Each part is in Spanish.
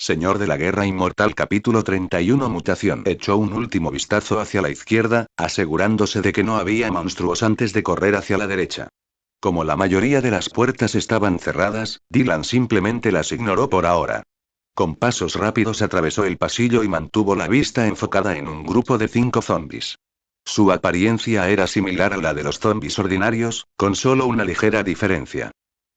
Señor de la Guerra Inmortal capítulo 31 Mutación. Echó un último vistazo hacia la izquierda, asegurándose de que no había monstruos antes de correr hacia la derecha. Como la mayoría de las puertas estaban cerradas, Dylan simplemente las ignoró por ahora. Con pasos rápidos atravesó el pasillo y mantuvo la vista enfocada en un grupo de 5 zombies. Su apariencia era similar a la de los zombies ordinarios, con solo una ligera diferencia.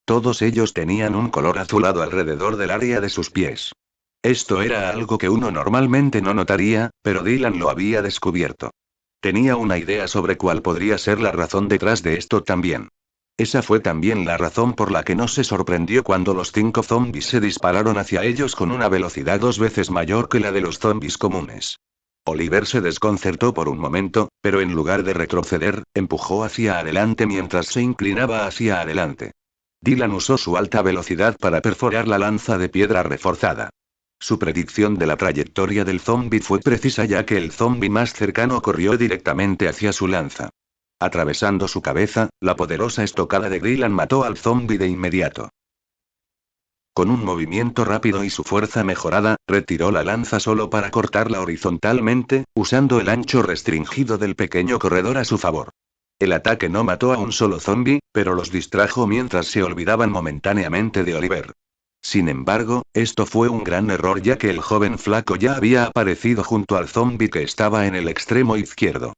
Todos ellos tenían un color azulado alrededor del área de sus pies. Esto era algo que uno normalmente no notaría, pero Dylan lo había descubierto. Tenía una idea sobre cuál podría ser la razón detrás de esto también. Esa fue también la razón por la que no se sorprendió cuando los 5 zombies se dispararon hacia ellos con una velocidad 2 veces mayor que la de los zombies comunes. Oliver se desconcertó por un momento, pero en lugar de retroceder, empujó hacia adelante mientras se inclinaba hacia adelante. Dylan usó su alta velocidad para perforar la lanza de piedra reforzada. Su predicción de la trayectoria del zombi fue precisa ya que el zombi más cercano corrió directamente hacia su lanza. Atravesando su cabeza, la poderosa estocada de Dylan mató al zombi de inmediato. Con un movimiento rápido y su fuerza mejorada, retiró la lanza solo para cortarla horizontalmente, usando el ancho restringido del pequeño corredor a su favor. El ataque no mató a un solo zombi, pero los distrajo mientras se olvidaban momentáneamente de Oliver. Sin embargo, esto fue un gran error ya que el joven flaco ya había aparecido junto al zombi que estaba en el extremo izquierdo.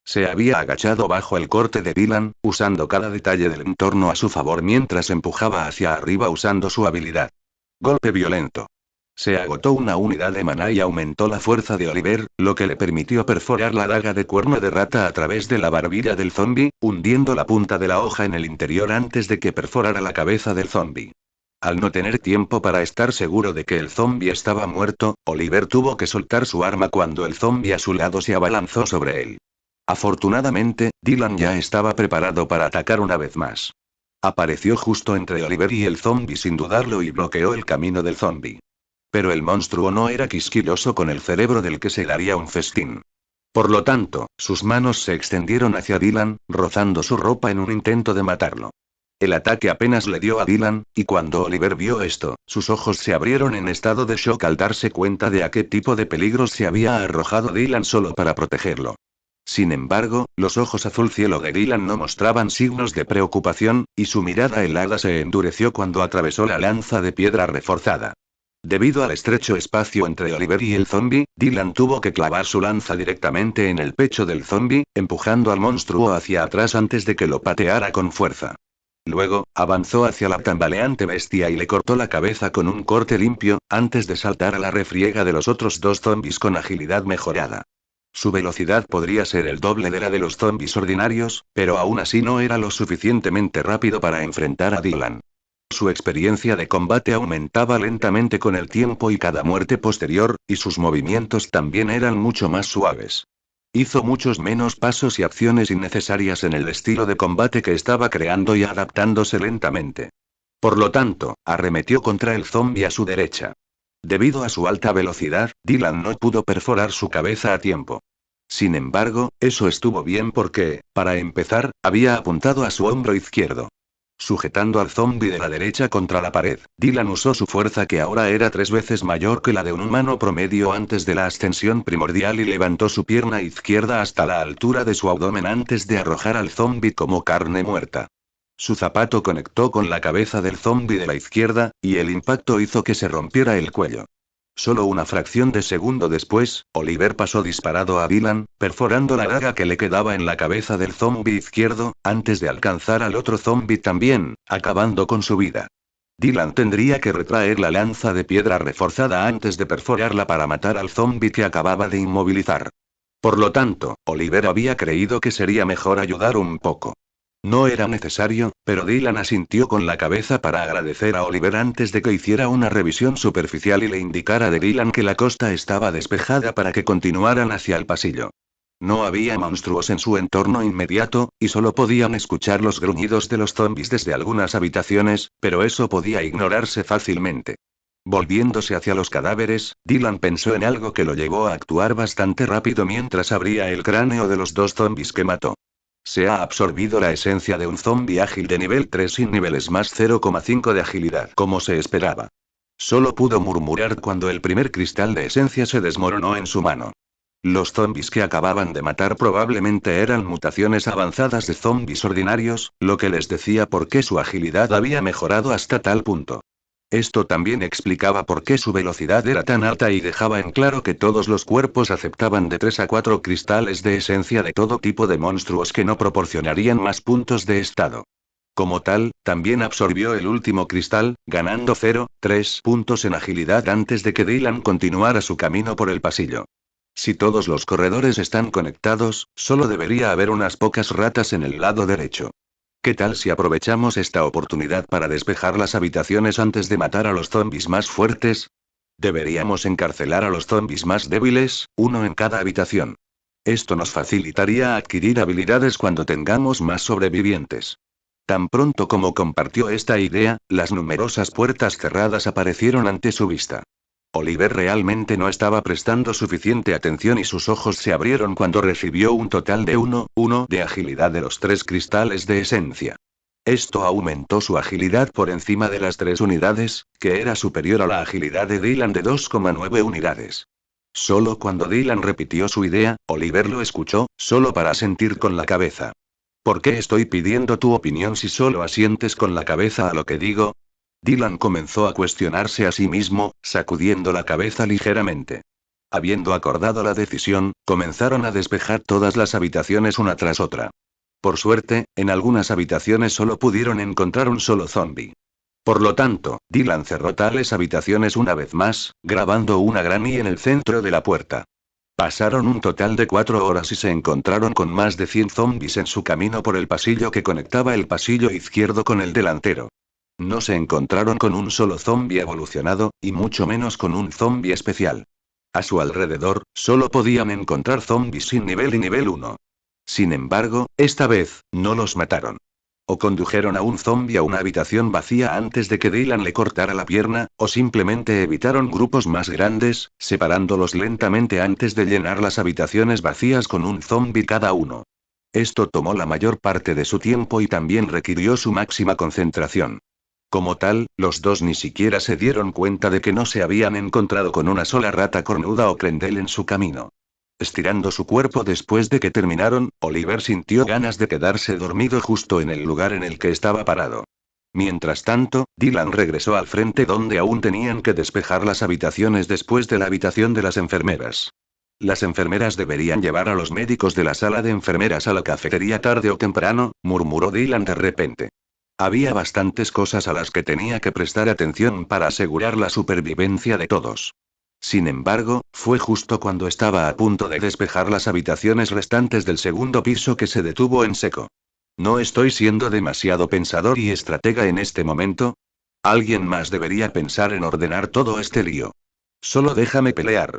Se había agachado bajo el corte de Dylan, usando cada detalle del entorno a su favor mientras empujaba hacia arriba usando su habilidad. Golpe violento. Se agotó una unidad de maná y aumentó la fuerza de Oliver, lo que le permitió perforar la daga de cuerno de rata a través de la barbilla del zombi, hundiendo la punta de la hoja en el interior antes de que perforara la cabeza del zombi. Al no tener tiempo para estar seguro de que el zombi estaba muerto, Oliver tuvo que soltar su arma cuando el zombi a su lado se abalanzó sobre él. Afortunadamente, Dylan ya estaba preparado para atacar una vez más. Apareció justo entre Oliver y el zombi sin dudarlo y bloqueó el camino del zombi. Pero el monstruo no era quisquilloso con el cerebro del que se daría un festín. Por lo tanto, sus manos se extendieron hacia Dylan, rozando su ropa en un intento de matarlo. El ataque apenas le dio a Dylan, y cuando Oliver vio esto, sus ojos se abrieron en estado de shock al darse cuenta de a qué tipo de peligros se había arrojado Dylan solo para protegerlo. Sin embargo, los ojos azul cielo de Dylan no mostraban signos de preocupación, y su mirada helada se endureció cuando atravesó la lanza de piedra reforzada. Debido al estrecho espacio entre Oliver y el zombi, Dylan tuvo que clavar su lanza directamente en el pecho del zombi, empujando al monstruo hacia atrás antes de que lo pateara con fuerza. Luego, avanzó hacia la tambaleante bestia y le cortó la cabeza con un corte limpio, antes de saltar a la refriega de los otros 2 zombis con agilidad mejorada. Su velocidad podría ser el doble de la de los zombis ordinarios, pero aún así no era lo suficientemente rápido para enfrentar a Dylan. Su experiencia de combate aumentaba lentamente con el tiempo y cada muerte posterior, y sus movimientos también eran mucho más suaves. Hizo muchos menos pasos y acciones innecesarias en el estilo de combate que estaba creando y adaptándose lentamente. Por lo tanto, arremetió contra el zombi a su derecha. Debido a su alta velocidad, Dylan no pudo perforar su cabeza a tiempo. Sin embargo, eso estuvo bien porque, para empezar, había apuntado a su hombro izquierdo. Sujetando al zombi de la derecha contra la pared, Dylan usó su fuerza que ahora era 3 veces mayor que la de un humano promedio antes de la ascensión primordial y levantó su pierna izquierda hasta la altura de su abdomen antes de arrojar al zombi como carne muerta. Su zapato conectó con la cabeza del zombi de la izquierda, y el impacto hizo que se rompiera el cuello. Solo una fracción de segundo después, Oliver pasó disparado a Dylan, perforando la daga que le quedaba en la cabeza del zombi izquierdo, antes de alcanzar al otro zombi también, acabando con su vida. Dylan tendría que retraer la lanza de piedra reforzada antes de perforarla para matar al zombi que acababa de inmovilizar. Por lo tanto, Oliver había creído que sería mejor ayudar un poco. No era necesario, pero Dylan asintió con la cabeza para agradecer a Oliver antes de que hiciera una revisión superficial y le indicara a Dylan que la costa estaba despejada para que continuaran hacia el pasillo. No había monstruos en su entorno inmediato, y solo podían escuchar los gruñidos de los zombis desde algunas habitaciones, pero eso podía ignorarse fácilmente. Volviéndose hacia los cadáveres, Dylan pensó en algo que lo llevó a actuar bastante rápido mientras abría el cráneo de los 2 zombis que mató. Se ha absorbido la esencia de un zombi ágil de nivel 3 sin niveles más 0,5 de agilidad como se esperaba. Solo pudo murmurar cuando el primer cristal de esencia se desmoronó en su mano. Los zombis que acababan de matar probablemente eran mutaciones avanzadas de zombis ordinarios, lo que les decía por qué su agilidad había mejorado hasta tal punto. Esto también explicaba por qué su velocidad era tan alta y dejaba en claro que todos los cuerpos aceptaban de 3 a 4 cristales de esencia de todo tipo de monstruos que no proporcionarían más puntos de estado. Como tal, también absorbió el último cristal, ganando 0,3 puntos en agilidad antes de que Dylan continuara su camino por el pasillo. Si todos los corredores están conectados, solo debería haber unas pocas ratas en el lado derecho. ¿Qué tal si aprovechamos esta oportunidad para despejar las habitaciones antes de matar a los zombis más fuertes? Deberíamos encarcelar a los zombis más débiles, uno en cada habitación. Esto nos facilitaría adquirir habilidades cuando tengamos más sobrevivientes. Tan pronto como compartió esta idea, las numerosas puertas cerradas aparecieron ante su vista. Oliver realmente no estaba prestando suficiente atención y sus ojos se abrieron cuando recibió un total de 1 de agilidad de los 3 cristales de esencia. Esto aumentó su agilidad por encima de las 3 unidades, que era superior a la agilidad de Dylan de 2,9 unidades. Solo cuando Dylan repitió su idea, Oliver lo escuchó, solo para asentir con la cabeza. ¿Por qué estoy pidiendo tu opinión si solo asientes con la cabeza a lo que digo? Dylan comenzó a cuestionarse a sí mismo, sacudiendo la cabeza ligeramente. Habiendo acordado la decisión, comenzaron a despejar todas las habitaciones una tras otra. Por suerte, en algunas habitaciones solo pudieron encontrar un solo zombie. Por lo tanto, Dylan cerró tales habitaciones una vez más, grabando una gran I en el centro de la puerta. Pasaron un total de 4 horas y se encontraron con más de 100 zombies en su camino por el pasillo que conectaba el pasillo izquierdo con el delantero. No se encontraron con un solo zombie evolucionado, y mucho menos con un zombie especial. A su alrededor, solo podían encontrar zombies sin nivel y nivel 1. Sin embargo, esta vez, no los mataron. O condujeron a un zombie a una habitación vacía antes de que Dylan le cortara la pierna, o simplemente evitaron grupos más grandes, separándolos lentamente antes de llenar las habitaciones vacías con un zombie cada uno. Esto tomó la mayor parte de su tiempo y también requirió su máxima concentración. Como tal, los dos ni siquiera se dieron cuenta de que no se habían encontrado con una sola rata cornuda o crendel en su camino. Estirando su cuerpo después de que terminaron, Oliver sintió ganas de quedarse dormido justo en el lugar en el que estaba parado. Mientras tanto, Dylan regresó al frente donde aún tenían que despejar las habitaciones después de la habitación de las enfermeras. Las enfermeras deberían llevar a los médicos de la sala de enfermeras a la cafetería tarde o temprano, murmuró Dylan de repente. Había bastantes cosas a las que tenía que prestar atención para asegurar la supervivencia de todos. Sin embargo, fue justo cuando estaba a punto de despejar las habitaciones restantes del segundo piso que se detuvo en seco. ¿No estoy siendo demasiado pensador y estratega en este momento? Alguien más debería pensar en ordenar todo este lío. Solo déjame pelear.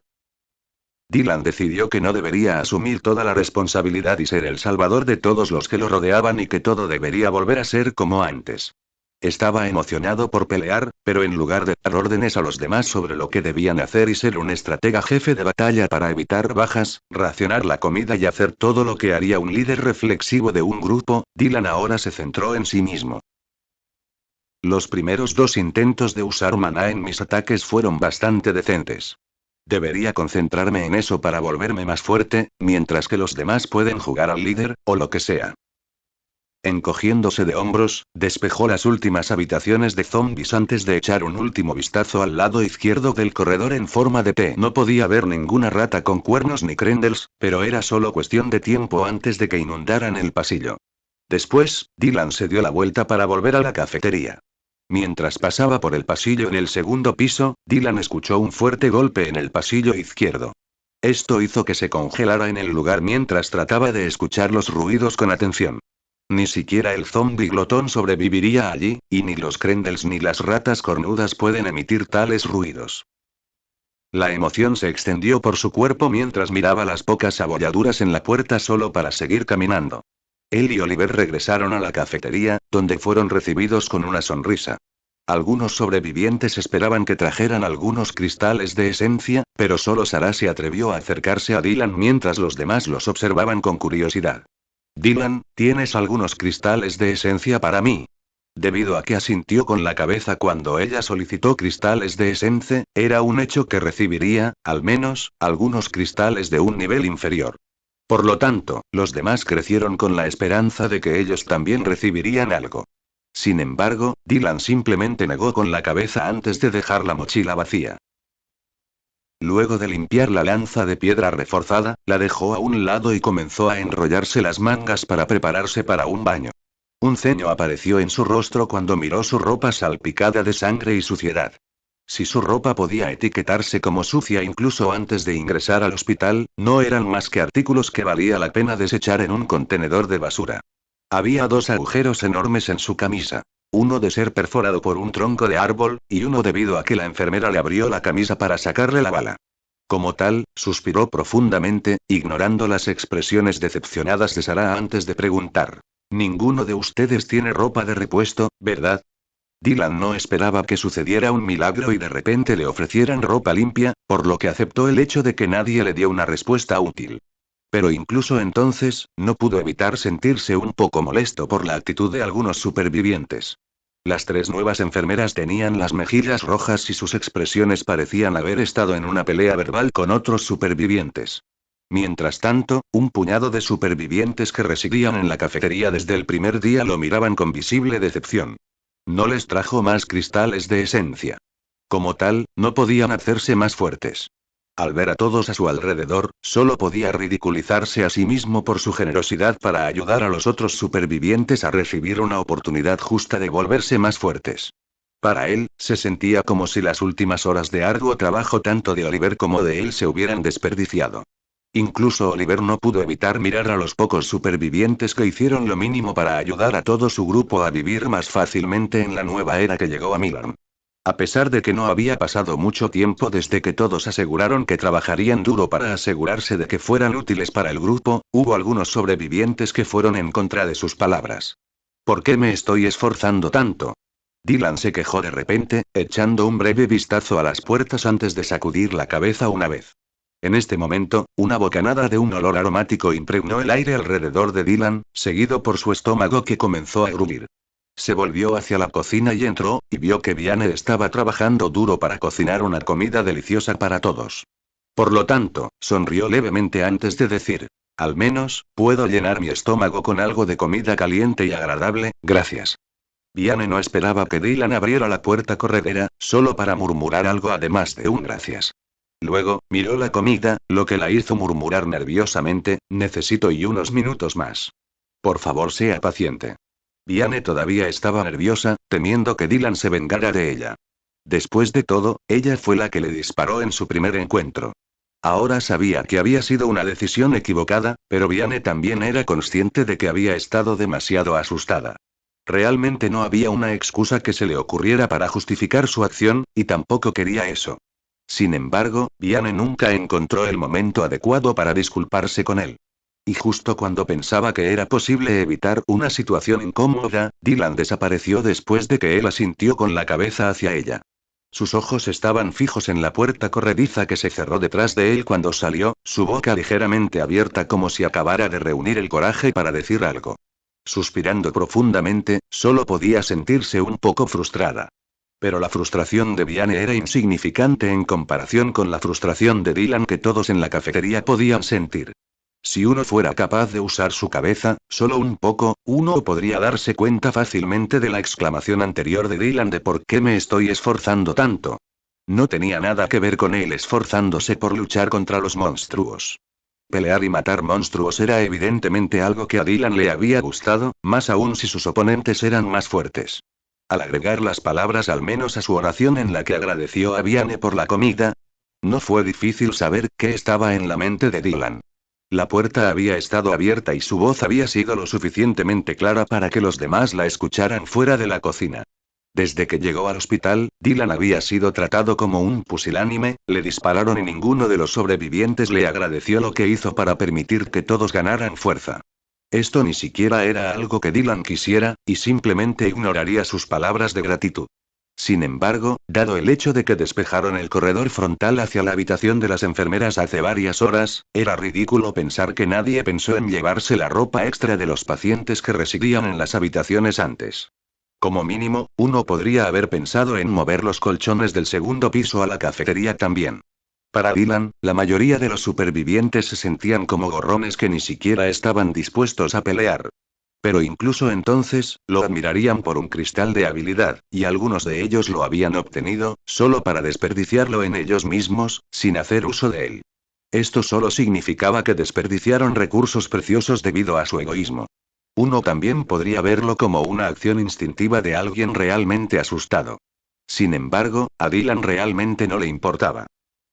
Dylan decidió que no debería asumir toda la responsabilidad y ser el salvador de todos los que lo rodeaban y que todo debería volver a ser como antes. Estaba emocionado por pelear, pero en lugar de dar órdenes a los demás sobre lo que debían hacer y ser un estratega jefe de batalla para evitar bajas, racionar la comida y hacer todo lo que haría un líder reflexivo de un grupo, Dylan ahora se centró en sí mismo. Los primeros 2 intentos de usar maná en mis ataques fueron bastante decentes. Debería concentrarme en eso para volverme más fuerte, mientras que los demás pueden jugar al líder, o lo que sea. Encogiéndose de hombros, despejó las últimas habitaciones de zombies antes de echar un último vistazo al lado izquierdo del corredor en forma de T. No podía ver ninguna rata con cuernos ni crendels, pero era solo cuestión de tiempo antes de que inundaran el pasillo. Después, Dylan se dio la vuelta para volver a la cafetería. Mientras pasaba por el pasillo en el segundo piso, Dylan escuchó un fuerte golpe en el pasillo izquierdo. Esto hizo que se congelara en el lugar mientras trataba de escuchar los ruidos con atención. Ni siquiera el zombie glotón sobreviviría allí, y ni los crendels ni las ratas cornudas pueden emitir tales ruidos. La emoción se extendió por su cuerpo mientras miraba las pocas abolladuras en la puerta solo para seguir caminando. Él y Oliver regresaron a la cafetería, donde fueron recibidos con una sonrisa. Algunos sobrevivientes esperaban que trajeran algunos cristales de esencia, pero solo Sarah se atrevió a acercarse a Dylan mientras los demás los observaban con curiosidad. Dylan, ¿tienes algunos cristales de esencia para mí? Debido a que asintió con la cabeza cuando ella solicitó cristales de Essence, era un hecho que recibiría, al menos, algunos cristales de un nivel inferior. Por lo tanto, los demás crecieron con la esperanza de que ellos también recibirían algo. Sin embargo, Dylan simplemente negó con la cabeza antes de dejar la mochila vacía. Luego de limpiar la lanza de piedra reforzada, la dejó a un lado y comenzó a enrollarse las mangas para prepararse para un baño. Un ceño apareció en su rostro cuando miró su ropa salpicada de sangre y suciedad. Si su ropa podía etiquetarse como sucia incluso antes de ingresar al hospital, no eran más que artículos que valía la pena desechar en un contenedor de basura. Había dos agujeros enormes en su camisa. Uno de ser perforado por un tronco de árbol, y uno debido a que la enfermera le abrió la camisa para sacarle la bala. Como tal, suspiró profundamente, ignorando las expresiones decepcionadas de Sarah antes de preguntar. Ninguno de ustedes tiene ropa de repuesto, ¿verdad? Dylan no esperaba que sucediera un milagro y de repente le ofrecieran ropa limpia, por lo que aceptó el hecho de que nadie le dio una respuesta útil. Pero incluso entonces, no pudo evitar sentirse un poco molesto por la actitud de algunos supervivientes. Las tres nuevas enfermeras tenían las mejillas rojas y sus expresiones parecían haber estado en una pelea verbal con otros supervivientes. Mientras tanto, un puñado de supervivientes que residían en la cafetería desde el primer día lo miraban con visible decepción. No les trajo más cristales de esencia. Como tal, no podían hacerse más fuertes. Al ver a todos a su alrededor, solo podía ridiculizarse a sí mismo por su generosidad para ayudar a los otros supervivientes a recibir una oportunidad justa de volverse más fuertes. Para él, se sentía como si las últimas horas de arduo trabajo tanto de Oliver como de él se hubieran desperdiciado. Incluso Oliver no pudo evitar mirar a los pocos supervivientes que hicieron lo mínimo para ayudar a todo su grupo a vivir más fácilmente en la nueva era que llegó a Milan. A pesar de que no había pasado mucho tiempo desde que todos aseguraron que trabajarían duro para asegurarse de que fueran útiles para el grupo, hubo algunos sobrevivientes que fueron en contra de sus palabras. ¿Por qué me estoy esforzando tanto? Dylan se quejó de repente, echando un breve vistazo a las puertas antes de sacudir la cabeza una vez. En este momento, una bocanada de un olor aromático impregnó el aire alrededor de Dylan, seguido por su estómago que comenzó a gruñir. Se volvió hacia la cocina y entró, y vio que Viane estaba trabajando duro para cocinar una comida deliciosa para todos. Por lo tanto, sonrió levemente antes de decir, al menos, puedo llenar mi estómago con algo de comida caliente y agradable, gracias. Viane no esperaba que Dylan abriera la puerta corredera, solo para murmurar algo además de un gracias. Luego, miró la comida, lo que la hizo murmurar nerviosamente, necesito y unos minutos más. Por favor, sea paciente. Viane todavía estaba nerviosa, temiendo que Dylan se vengara de ella. Después de todo, ella fue la que le disparó en su primer encuentro. Ahora sabía que había sido una decisión equivocada, pero Viane también era consciente de que había estado demasiado asustada. Realmente no había una excusa que se le ocurriera para justificar su acción, y tampoco quería eso. Sin embargo, Viane nunca encontró el momento adecuado para disculparse con él. Y justo cuando pensaba que era posible evitar una situación incómoda, Dylan desapareció después de que él asintió con la cabeza hacia ella. Sus ojos estaban fijos en la puerta corrediza que se cerró detrás de él cuando salió, su boca ligeramente abierta como si acabara de reunir el coraje para decir algo. Suspirando profundamente, solo podía sentirse un poco frustrada. Pero la frustración de Viane era insignificante en comparación con la frustración de Dylan que todos en la cafetería podían sentir. Si uno fuera capaz de usar su cabeza, solo un poco, uno podría darse cuenta fácilmente de la exclamación anterior de Dylan de ¿por qué me estoy esforzando tanto? No tenía nada que ver con él esforzándose por luchar contra los monstruos. Pelear y matar monstruos era evidentemente algo que a Dylan le había gustado, más aún si sus oponentes eran más fuertes. Al agregar las palabras al menos a su oración en la que agradeció a Viane por la comida, no fue difícil saber qué estaba en la mente de Dylan. La puerta había estado abierta y su voz había sido lo suficientemente clara para que los demás la escucharan fuera de la cocina. Desde que llegó al hospital, Dylan había sido tratado como un pusilánime, le dispararon y ninguno de los sobrevivientes le agradeció lo que hizo para permitir que todos ganaran fuerza. Esto ni siquiera era algo que Dylan quisiera, y simplemente ignoraría sus palabras de gratitud. Sin embargo, dado el hecho de que despejaron el corredor frontal hacia la habitación de las enfermeras hace varias horas, era ridículo pensar que nadie pensó en llevarse la ropa extra de los pacientes que residían en las habitaciones antes. Como mínimo, uno podría haber pensado en mover los colchones del segundo piso a la cafetería también. Para Dylan, la mayoría de los supervivientes se sentían como gorrones que ni siquiera estaban dispuestos a pelear. Pero incluso entonces, lo admirarían por un cristal de habilidad, y algunos de ellos lo habían obtenido, solo para desperdiciarlo en ellos mismos, sin hacer uso de él. Esto solo significaba que desperdiciaron recursos preciosos debido a su egoísmo. Uno también podría verlo como una acción instintiva de alguien realmente asustado. Sin embargo, a Dylan realmente no le importaba.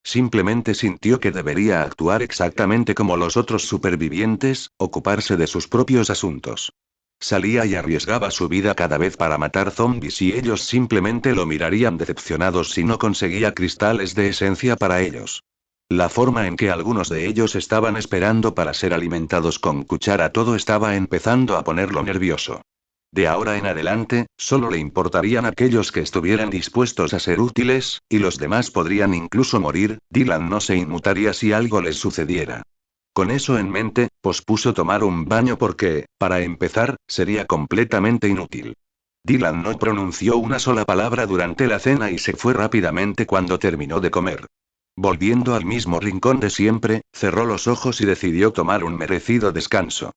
Simplemente sintió que debería actuar exactamente como los otros supervivientes, ocuparse de sus propios asuntos. Salía y arriesgaba su vida cada vez para matar zombies y ellos simplemente lo mirarían decepcionados si no conseguía cristales de esencia para ellos. La forma en que algunos de ellos estaban esperando para ser alimentados con cuchara todo estaba empezando a ponerlo nervioso. De ahora en adelante, solo le importarían aquellos que estuvieran dispuestos a ser útiles, y los demás podrían incluso morir. Dylan no se inmutaría si algo les sucediera. Con eso en mente, pospuso tomar un baño porque, para empezar, sería completamente inútil. Dylan no pronunció una sola palabra durante la cena y se fue rápidamente cuando terminó de comer. Volviendo al mismo rincón de siempre, cerró los ojos y decidió tomar un merecido descanso.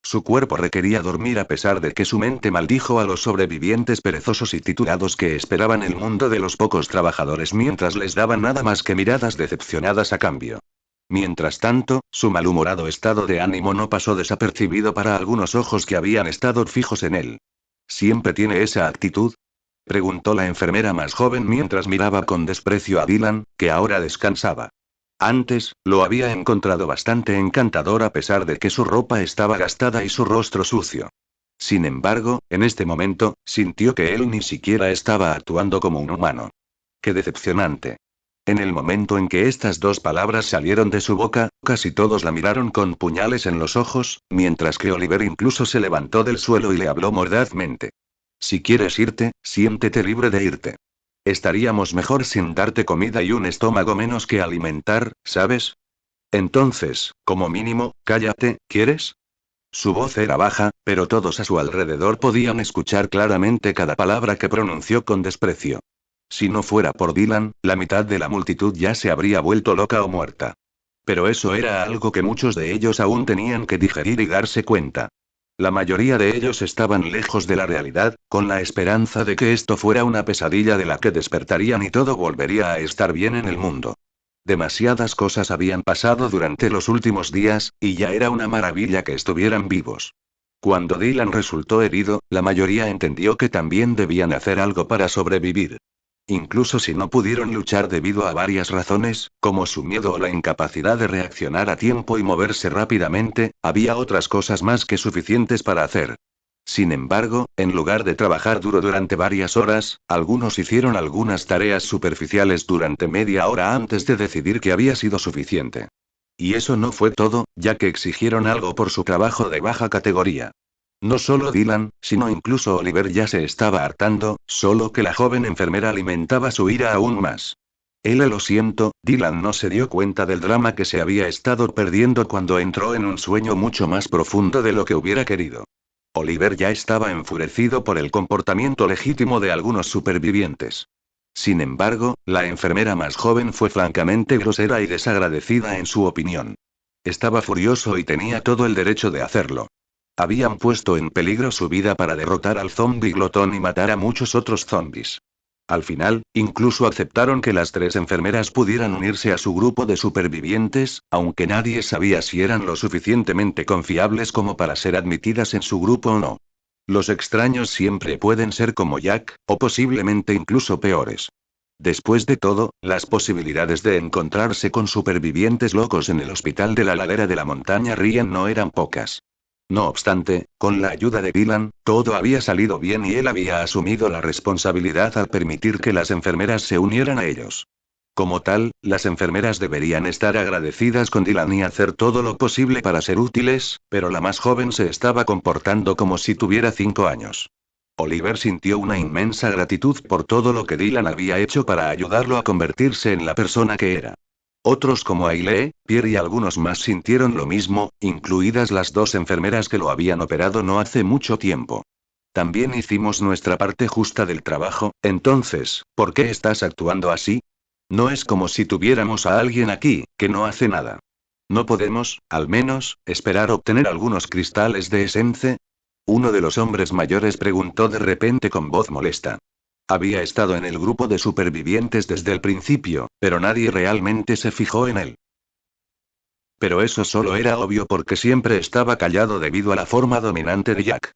Su cuerpo requería dormir a pesar de que su mente maldijo a los sobrevivientes perezosos y titulados que esperaban el mundo de los pocos trabajadores mientras les daban nada más que miradas decepcionadas a cambio. Mientras tanto, su malhumorado estado de ánimo no pasó desapercibido para algunos ojos que habían estado fijos en él. ¿Siempre tiene esa actitud?, preguntó la enfermera más joven mientras miraba con desprecio a Dylan, que ahora descansaba. Antes, lo había encontrado bastante encantador a pesar de que su ropa estaba gastada y su rostro sucio. Sin embargo, en este momento, sintió que él ni siquiera estaba actuando como un humano. ¡Qué decepcionante! En el momento en que estas dos palabras salieron de su boca, casi todos la miraron con puñales en los ojos, mientras que Oliver incluso se levantó del suelo y le habló mordazmente. Si quieres irte, siéntete libre de irte. Estaríamos mejor sin darte comida y un estómago menos que alimentar, ¿sabes? Entonces, como mínimo, cállate, ¿quieres? Su voz era baja, pero todos a su alrededor podían escuchar claramente cada palabra que pronunció con desprecio. Si no fuera por Dylan, la mitad de la multitud ya se habría vuelto loca o muerta. Pero eso era algo que muchos de ellos aún tenían que digerir y darse cuenta. La mayoría de ellos estaban lejos de la realidad, con la esperanza de que esto fuera una pesadilla de la que despertarían y todo volvería a estar bien en el mundo. Demasiadas cosas habían pasado durante los últimos días, y ya era una maravilla que estuvieran vivos. Cuando Dylan resultó herido, la mayoría entendió que también debían hacer algo para sobrevivir. Incluso si no pudieron luchar debido a varias razones, como su miedo o la incapacidad de reaccionar a tiempo y moverse rápidamente, había otras cosas más que suficientes para hacer. Sin embargo, en lugar de trabajar duro durante varias horas, algunos hicieron algunas tareas superficiales durante media hora antes de decidir que había sido suficiente. Y eso no fue todo, ya que exigieron algo por su trabajo de baja categoría. No solo Dylan, sino incluso Oliver ya se estaba hartando, solo que la joven enfermera alimentaba su ira aún más. Lo siento, Dylan no se dio cuenta del drama que se había estado perdiendo cuando entró en un sueño mucho más profundo de lo que hubiera querido. Oliver ya estaba enfurecido por el comportamiento legítimo de algunos supervivientes. Sin embargo, la enfermera más joven fue francamente grosera y desagradecida en su opinión. Estaba furioso y tenía todo el derecho de hacerlo. Habían puesto en peligro su vida para derrotar al zombi glotón y matar a muchos otros zombis. Al final, incluso aceptaron que las tres enfermeras pudieran unirse a su grupo de supervivientes, aunque nadie sabía si eran lo suficientemente confiables como para ser admitidas en su grupo o no. Los extraños siempre pueden ser como Jack, o posiblemente incluso peores. Después de todo, las posibilidades de encontrarse con supervivientes locos en el hospital de la ladera de la montaña Ryan no eran pocas. No obstante, con la ayuda de Dylan, todo había salido bien y él había asumido la responsabilidad al permitir que las enfermeras se unieran a ellos. Como tal, las enfermeras deberían estar agradecidas con Dylan y hacer todo lo posible para ser útiles, pero la más joven se estaba comportando como si tuviera 5 años. Oliver sintió una inmensa gratitud por todo lo que Dylan había hecho para ayudarlo a convertirse en la persona que era. Otros como Ailee, Pierre y algunos más sintieron lo mismo, incluidas las dos enfermeras que lo habían operado no hace mucho tiempo. También hicimos nuestra parte justa del trabajo, entonces, ¿por qué estás actuando así? No es como si tuviéramos a alguien aquí, que no hace nada. ¿No podemos, al menos, esperar obtener algunos cristales de Essence? Uno de los hombres mayores preguntó de repente con voz molesta. Había estado en el grupo de supervivientes desde el principio, pero nadie realmente se fijó en él. Pero eso solo era obvio porque siempre estaba callado debido a la forma dominante de Jack.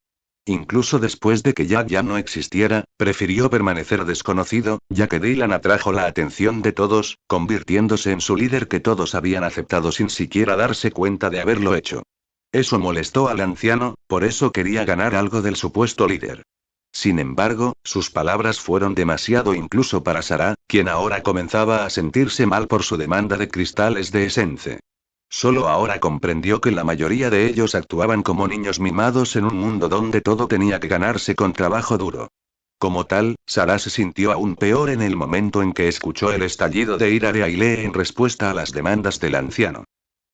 Incluso después de que Jack ya no existiera, prefirió permanecer desconocido, ya que Dylan atrajo la atención de todos, convirtiéndose en su líder que todos habían aceptado sin siquiera darse cuenta de haberlo hecho. Eso molestó al anciano, por eso quería ganar algo del supuesto líder. Sin embargo, sus palabras fueron demasiado incluso para Sarah, quien ahora comenzaba a sentirse mal por su demanda de cristales de Essence. Solo ahora comprendió que la mayoría de ellos actuaban como niños mimados en un mundo donde todo tenía que ganarse con trabajo duro. Como tal, Sarah se sintió aún peor en el momento en que escuchó el estallido de ira de Ailey en respuesta a las demandas del anciano.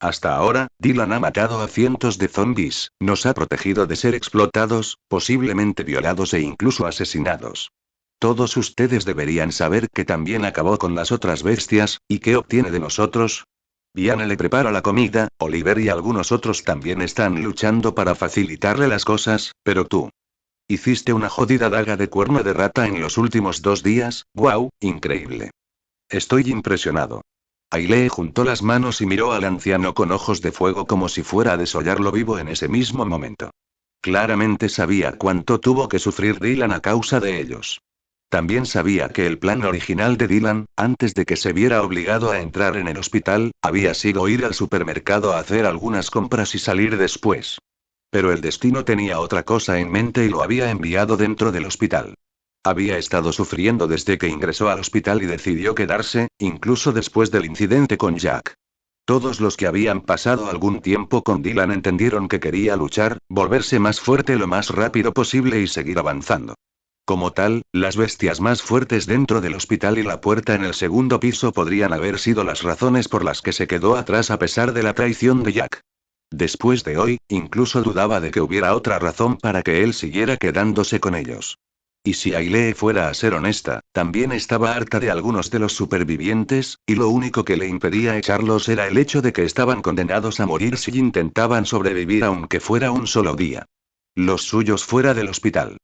Hasta ahora, Dylan ha matado a cientos de zombies, nos ha protegido de ser explotados, posiblemente violados e incluso asesinados. Todos ustedes deberían saber que también acabó con las otras bestias, ¿y qué obtiene de nosotros? Diane le prepara la comida, Oliver y algunos otros también están luchando para facilitarle las cosas, pero tú. Hiciste una jodida daga de cuerno de rata en los últimos 2 días, wow, increíble. Estoy impresionado. Ailey juntó las manos y miró al anciano con ojos de fuego como si fuera a desollarlo vivo en ese mismo momento. Claramente sabía cuánto tuvo que sufrir Dylan a causa de ellos. También sabía que el plan original de Dylan, antes de que se viera obligado a entrar en el hospital, había sido ir al supermercado a hacer algunas compras y salir después. Pero el destino tenía otra cosa en mente y lo había enviado dentro del hospital. Había estado sufriendo desde que ingresó al hospital y decidió quedarse, incluso después del incidente con Jack. Todos los que habían pasado algún tiempo con Dylan entendieron que quería luchar, volverse más fuerte lo más rápido posible y seguir avanzando. Como tal, las bestias más fuertes dentro del hospital y la puerta en el segundo piso podrían haber sido las razones por las que se quedó atrás a pesar de la traición de Jack. Después de hoy, incluso dudaba de que hubiera otra razón para que él siguiera quedándose con ellos. Y si Ailey fuera a ser honesta, también estaba harta de algunos de los supervivientes, y lo único que le impedía echarlos era el hecho de que estaban condenados a morir si intentaban sobrevivir aunque fuera un solo día. Los suyos fuera del hospital.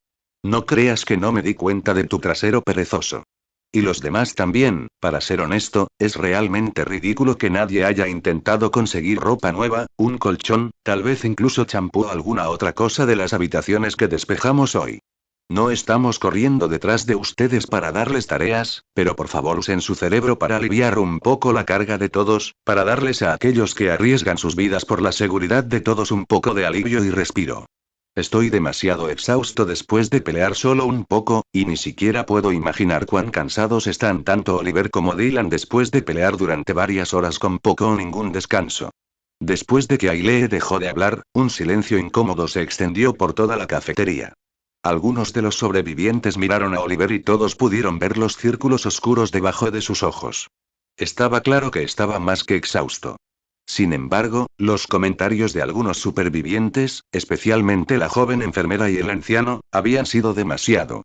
No creas que no me di cuenta de tu trasero perezoso. Y los demás también, para ser honesto, es realmente ridículo que nadie haya intentado conseguir ropa nueva, un colchón, tal vez incluso champú o alguna otra cosa de las habitaciones que despejamos hoy. No estamos corriendo detrás de ustedes para darles tareas, pero por favor usen su cerebro para aliviar un poco la carga de todos, para darles a aquellos que arriesgan sus vidas por la seguridad de todos un poco de alivio y respiro. Estoy demasiado exhausto después de pelear solo un poco, y ni siquiera puedo imaginar cuán cansados están tanto Oliver como Dylan después de pelear durante varias horas con poco o ningún descanso. Después de que Ailey dejó de hablar, un silencio incómodo se extendió por toda la cafetería. Algunos de los sobrevivientes miraron a Oliver y todos pudieron ver los círculos oscuros debajo de sus ojos. Estaba claro que estaba más que exhausto. Sin embargo, los comentarios de algunos supervivientes, especialmente la joven enfermera y el anciano, habían sido demasiado.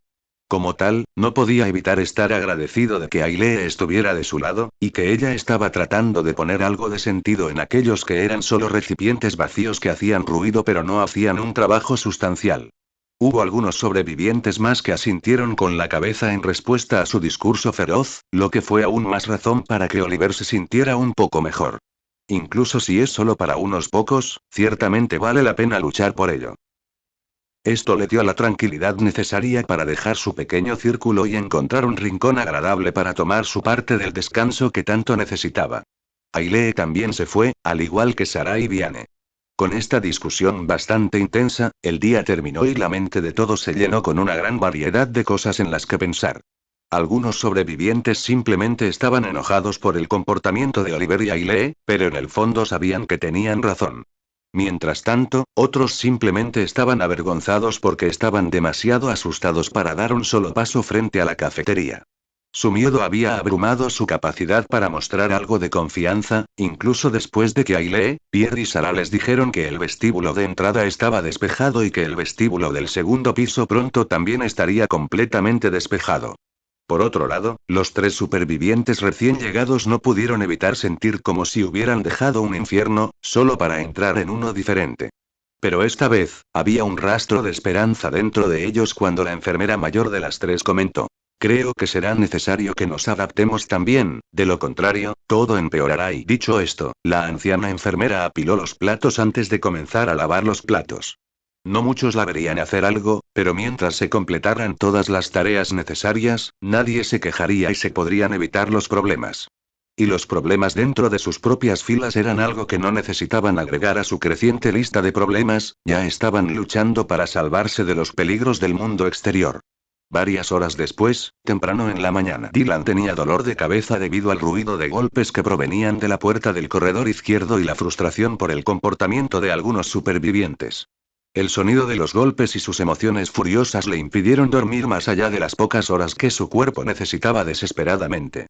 Como tal, no podía evitar estar agradecido de que Ailey estuviera de su lado, y que ella estaba tratando de poner algo de sentido en aquellos que eran solo recipientes vacíos que hacían ruido pero no hacían un trabajo sustancial. Hubo algunos sobrevivientes más que asintieron con la cabeza en respuesta a su discurso feroz, lo que fue aún más razón para que Oliver se sintiera un poco mejor. Incluso si es solo para unos pocos, ciertamente vale la pena luchar por ello. Esto le dio la tranquilidad necesaria para dejar su pequeño círculo y encontrar un rincón agradable para tomar su parte del descanso que tanto necesitaba. Ailey también se fue, al igual que Sarah y Diane. Con esta discusión bastante intensa, el día terminó y la mente de todos se llenó con una gran variedad de cosas en las que pensar. Algunos sobrevivientes simplemente estaban enojados por el comportamiento de Oliver y Ailey, pero en el fondo sabían que tenían razón. Mientras tanto, otros simplemente estaban avergonzados porque estaban demasiado asustados para dar un solo paso frente a la cafetería. Su miedo había abrumado su capacidad para mostrar algo de confianza, incluso después de que Ailey, Pierre y Sarah les dijeron que el vestíbulo de entrada estaba despejado y que el vestíbulo del segundo piso pronto también estaría completamente despejado. Por otro lado, los tres supervivientes recién llegados no pudieron evitar sentir como si hubieran dejado un infierno, solo para entrar en uno diferente. Pero esta vez, había un rastro de esperanza dentro de ellos cuando la enfermera mayor de las tres comentó: creo que será necesario que nos adaptemos también, de lo contrario, todo empeorará. Y dicho esto, la anciana enfermera apiló los platos antes de comenzar a lavar los platos. No muchos la verían hacer algo, pero mientras se completaran todas las tareas necesarias, nadie se quejaría y se podrían evitar los problemas. Y los problemas dentro de sus propias filas eran algo que no necesitaban agregar a su creciente lista de problemas, ya estaban luchando para salvarse de los peligros del mundo exterior. Varias horas después, temprano en la mañana, Dylan tenía dolor de cabeza debido al ruido de golpes que provenían de la puerta del corredor izquierdo y la frustración por el comportamiento de algunos supervivientes. El sonido de los golpes y sus emociones furiosas le impidieron dormir más allá de las pocas horas que su cuerpo necesitaba desesperadamente.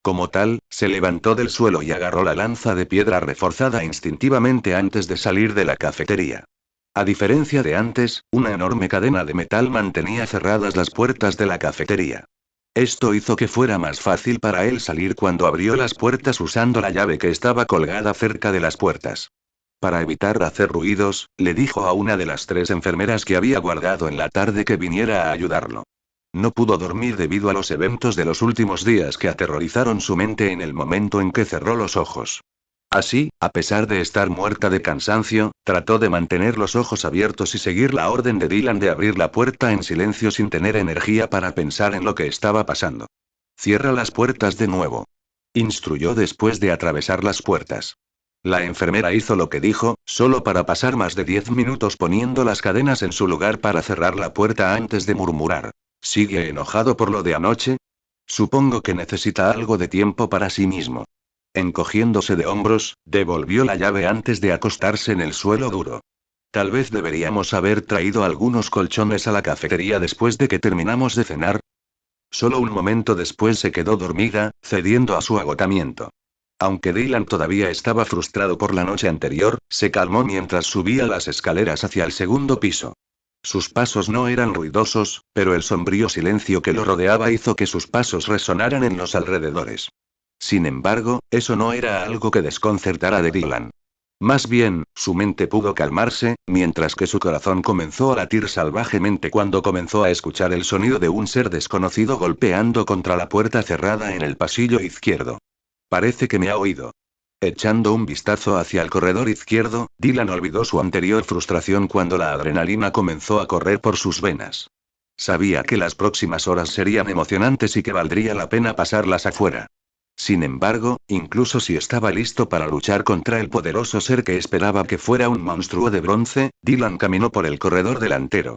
Como tal, se levantó del suelo y agarró la lanza de piedra reforzada instintivamente antes de salir de la cafetería. A diferencia de antes, una enorme cadena de metal mantenía cerradas las puertas de la cafetería. Esto hizo que fuera más fácil para él salir cuando abrió las puertas usando la llave que estaba colgada cerca de las puertas. Para evitar hacer ruidos, le dijo a una de las tres enfermeras que había guardado en la tarde que viniera a ayudarlo. No pudo dormir debido a los eventos de los últimos días que aterrorizaron su mente en el momento en que cerró los ojos. Así, a pesar de estar muerta de cansancio, trató de mantener los ojos abiertos y seguir la orden de Dylan de abrir la puerta en silencio sin tener energía para pensar en lo que estaba pasando. Cierra las puertas de nuevo. Instruyó después de atravesar las puertas. La enfermera hizo lo que dijo, solo para pasar más de 10 minutos poniendo las cadenas en su lugar para cerrar la puerta antes de murmurar: ¿sigue enojado por lo de anoche? Supongo que necesita algo de tiempo para sí mismo. Encogiéndose de hombros, devolvió la llave antes de acostarse en el suelo duro. Tal vez deberíamos haber traído algunos colchones a la cafetería después de que terminamos de cenar. Solo un momento después se quedó dormida, cediendo a su agotamiento. Aunque Dylan todavía estaba frustrado por la noche anterior, se calmó mientras subía las escaleras hacia el segundo piso. Sus pasos no eran ruidosos, pero el sombrío silencio que lo rodeaba hizo que sus pasos resonaran en los alrededores. Sin embargo, eso no era algo que desconcertara de Dylan. Más bien, su mente pudo calmarse, mientras que su corazón comenzó a latir salvajemente cuando comenzó a escuchar el sonido de un ser desconocido golpeando contra la puerta cerrada en el pasillo izquierdo. Parece que me ha oído. Echando un vistazo hacia el corredor izquierdo, Dylan olvidó su anterior frustración cuando la adrenalina comenzó a correr por sus venas. Sabía que las próximas horas serían emocionantes y que valdría la pena pasarlas afuera. Sin embargo, incluso si estaba listo para luchar contra el poderoso ser que esperaba que fuera un monstruo de bronce, Dylan caminó por el corredor delantero.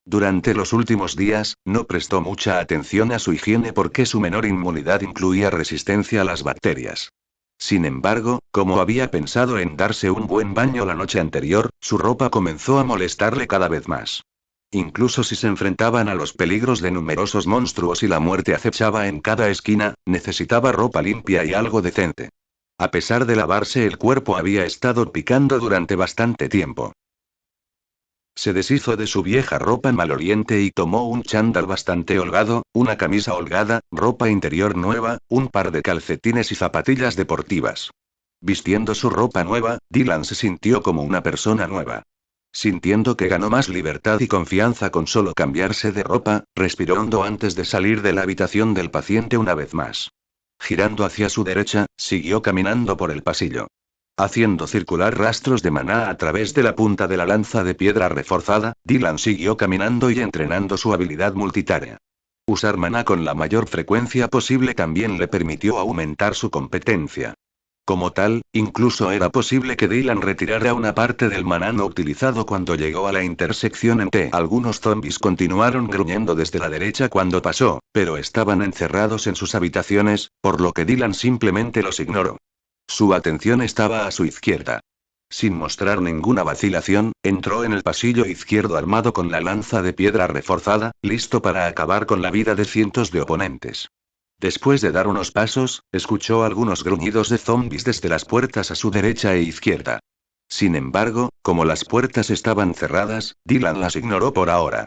Durante los últimos días, no prestó mucha atención a su higiene porque su menor inmunidad incluía resistencia a las bacterias. Sin embargo, como había pensado en darse un buen baño la noche anterior, su ropa comenzó a molestarle cada vez más. Incluso si se enfrentaban a los peligros de numerosos monstruos y la muerte acechaba en cada esquina, necesitaba ropa limpia y algo decente. A pesar de lavarse el cuerpo había estado picando durante bastante tiempo. Se deshizo de su vieja ropa maloliente y tomó un chándal bastante holgado, una camisa holgada, ropa interior nueva, un par de calcetines y zapatillas deportivas. Vistiendo su ropa nueva, Dylan se sintió como una persona nueva. Sintiendo que ganó más libertad y confianza con solo cambiarse de ropa, respiró hondo antes de salir de la habitación del paciente una vez más. Girando hacia su derecha, siguió caminando por el pasillo. Haciendo circular rastros de maná a través de la punta de la lanza de piedra reforzada, Dylan siguió caminando y entrenando su habilidad multitarea. Usar maná con la mayor frecuencia posible también le permitió aumentar su competencia. Como tal, incluso era posible que Dylan retirara una parte del maná no utilizado cuando llegó a la intersección en T. Algunos zombies continuaron gruñendo desde la derecha cuando pasó, pero estaban encerrados en sus habitaciones, por lo que Dylan simplemente los ignoró. Su atención estaba a su izquierda. Sin mostrar ninguna vacilación, entró en el pasillo izquierdo armado con la lanza de piedra reforzada, listo para acabar con la vida de cientos de oponentes. Después de dar unos pasos, escuchó algunos gruñidos de zombies desde las puertas a su derecha e izquierda. Sin embargo, como las puertas estaban cerradas, Dylan las ignoró por ahora.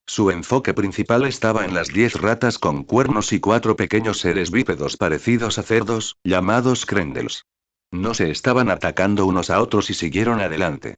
Su enfoque principal estaba en las 10 ratas con cuernos y 4 pequeños seres bípedos parecidos a cerdos, llamados Krendels. No se estaban atacando unos a otros y siguieron adelante.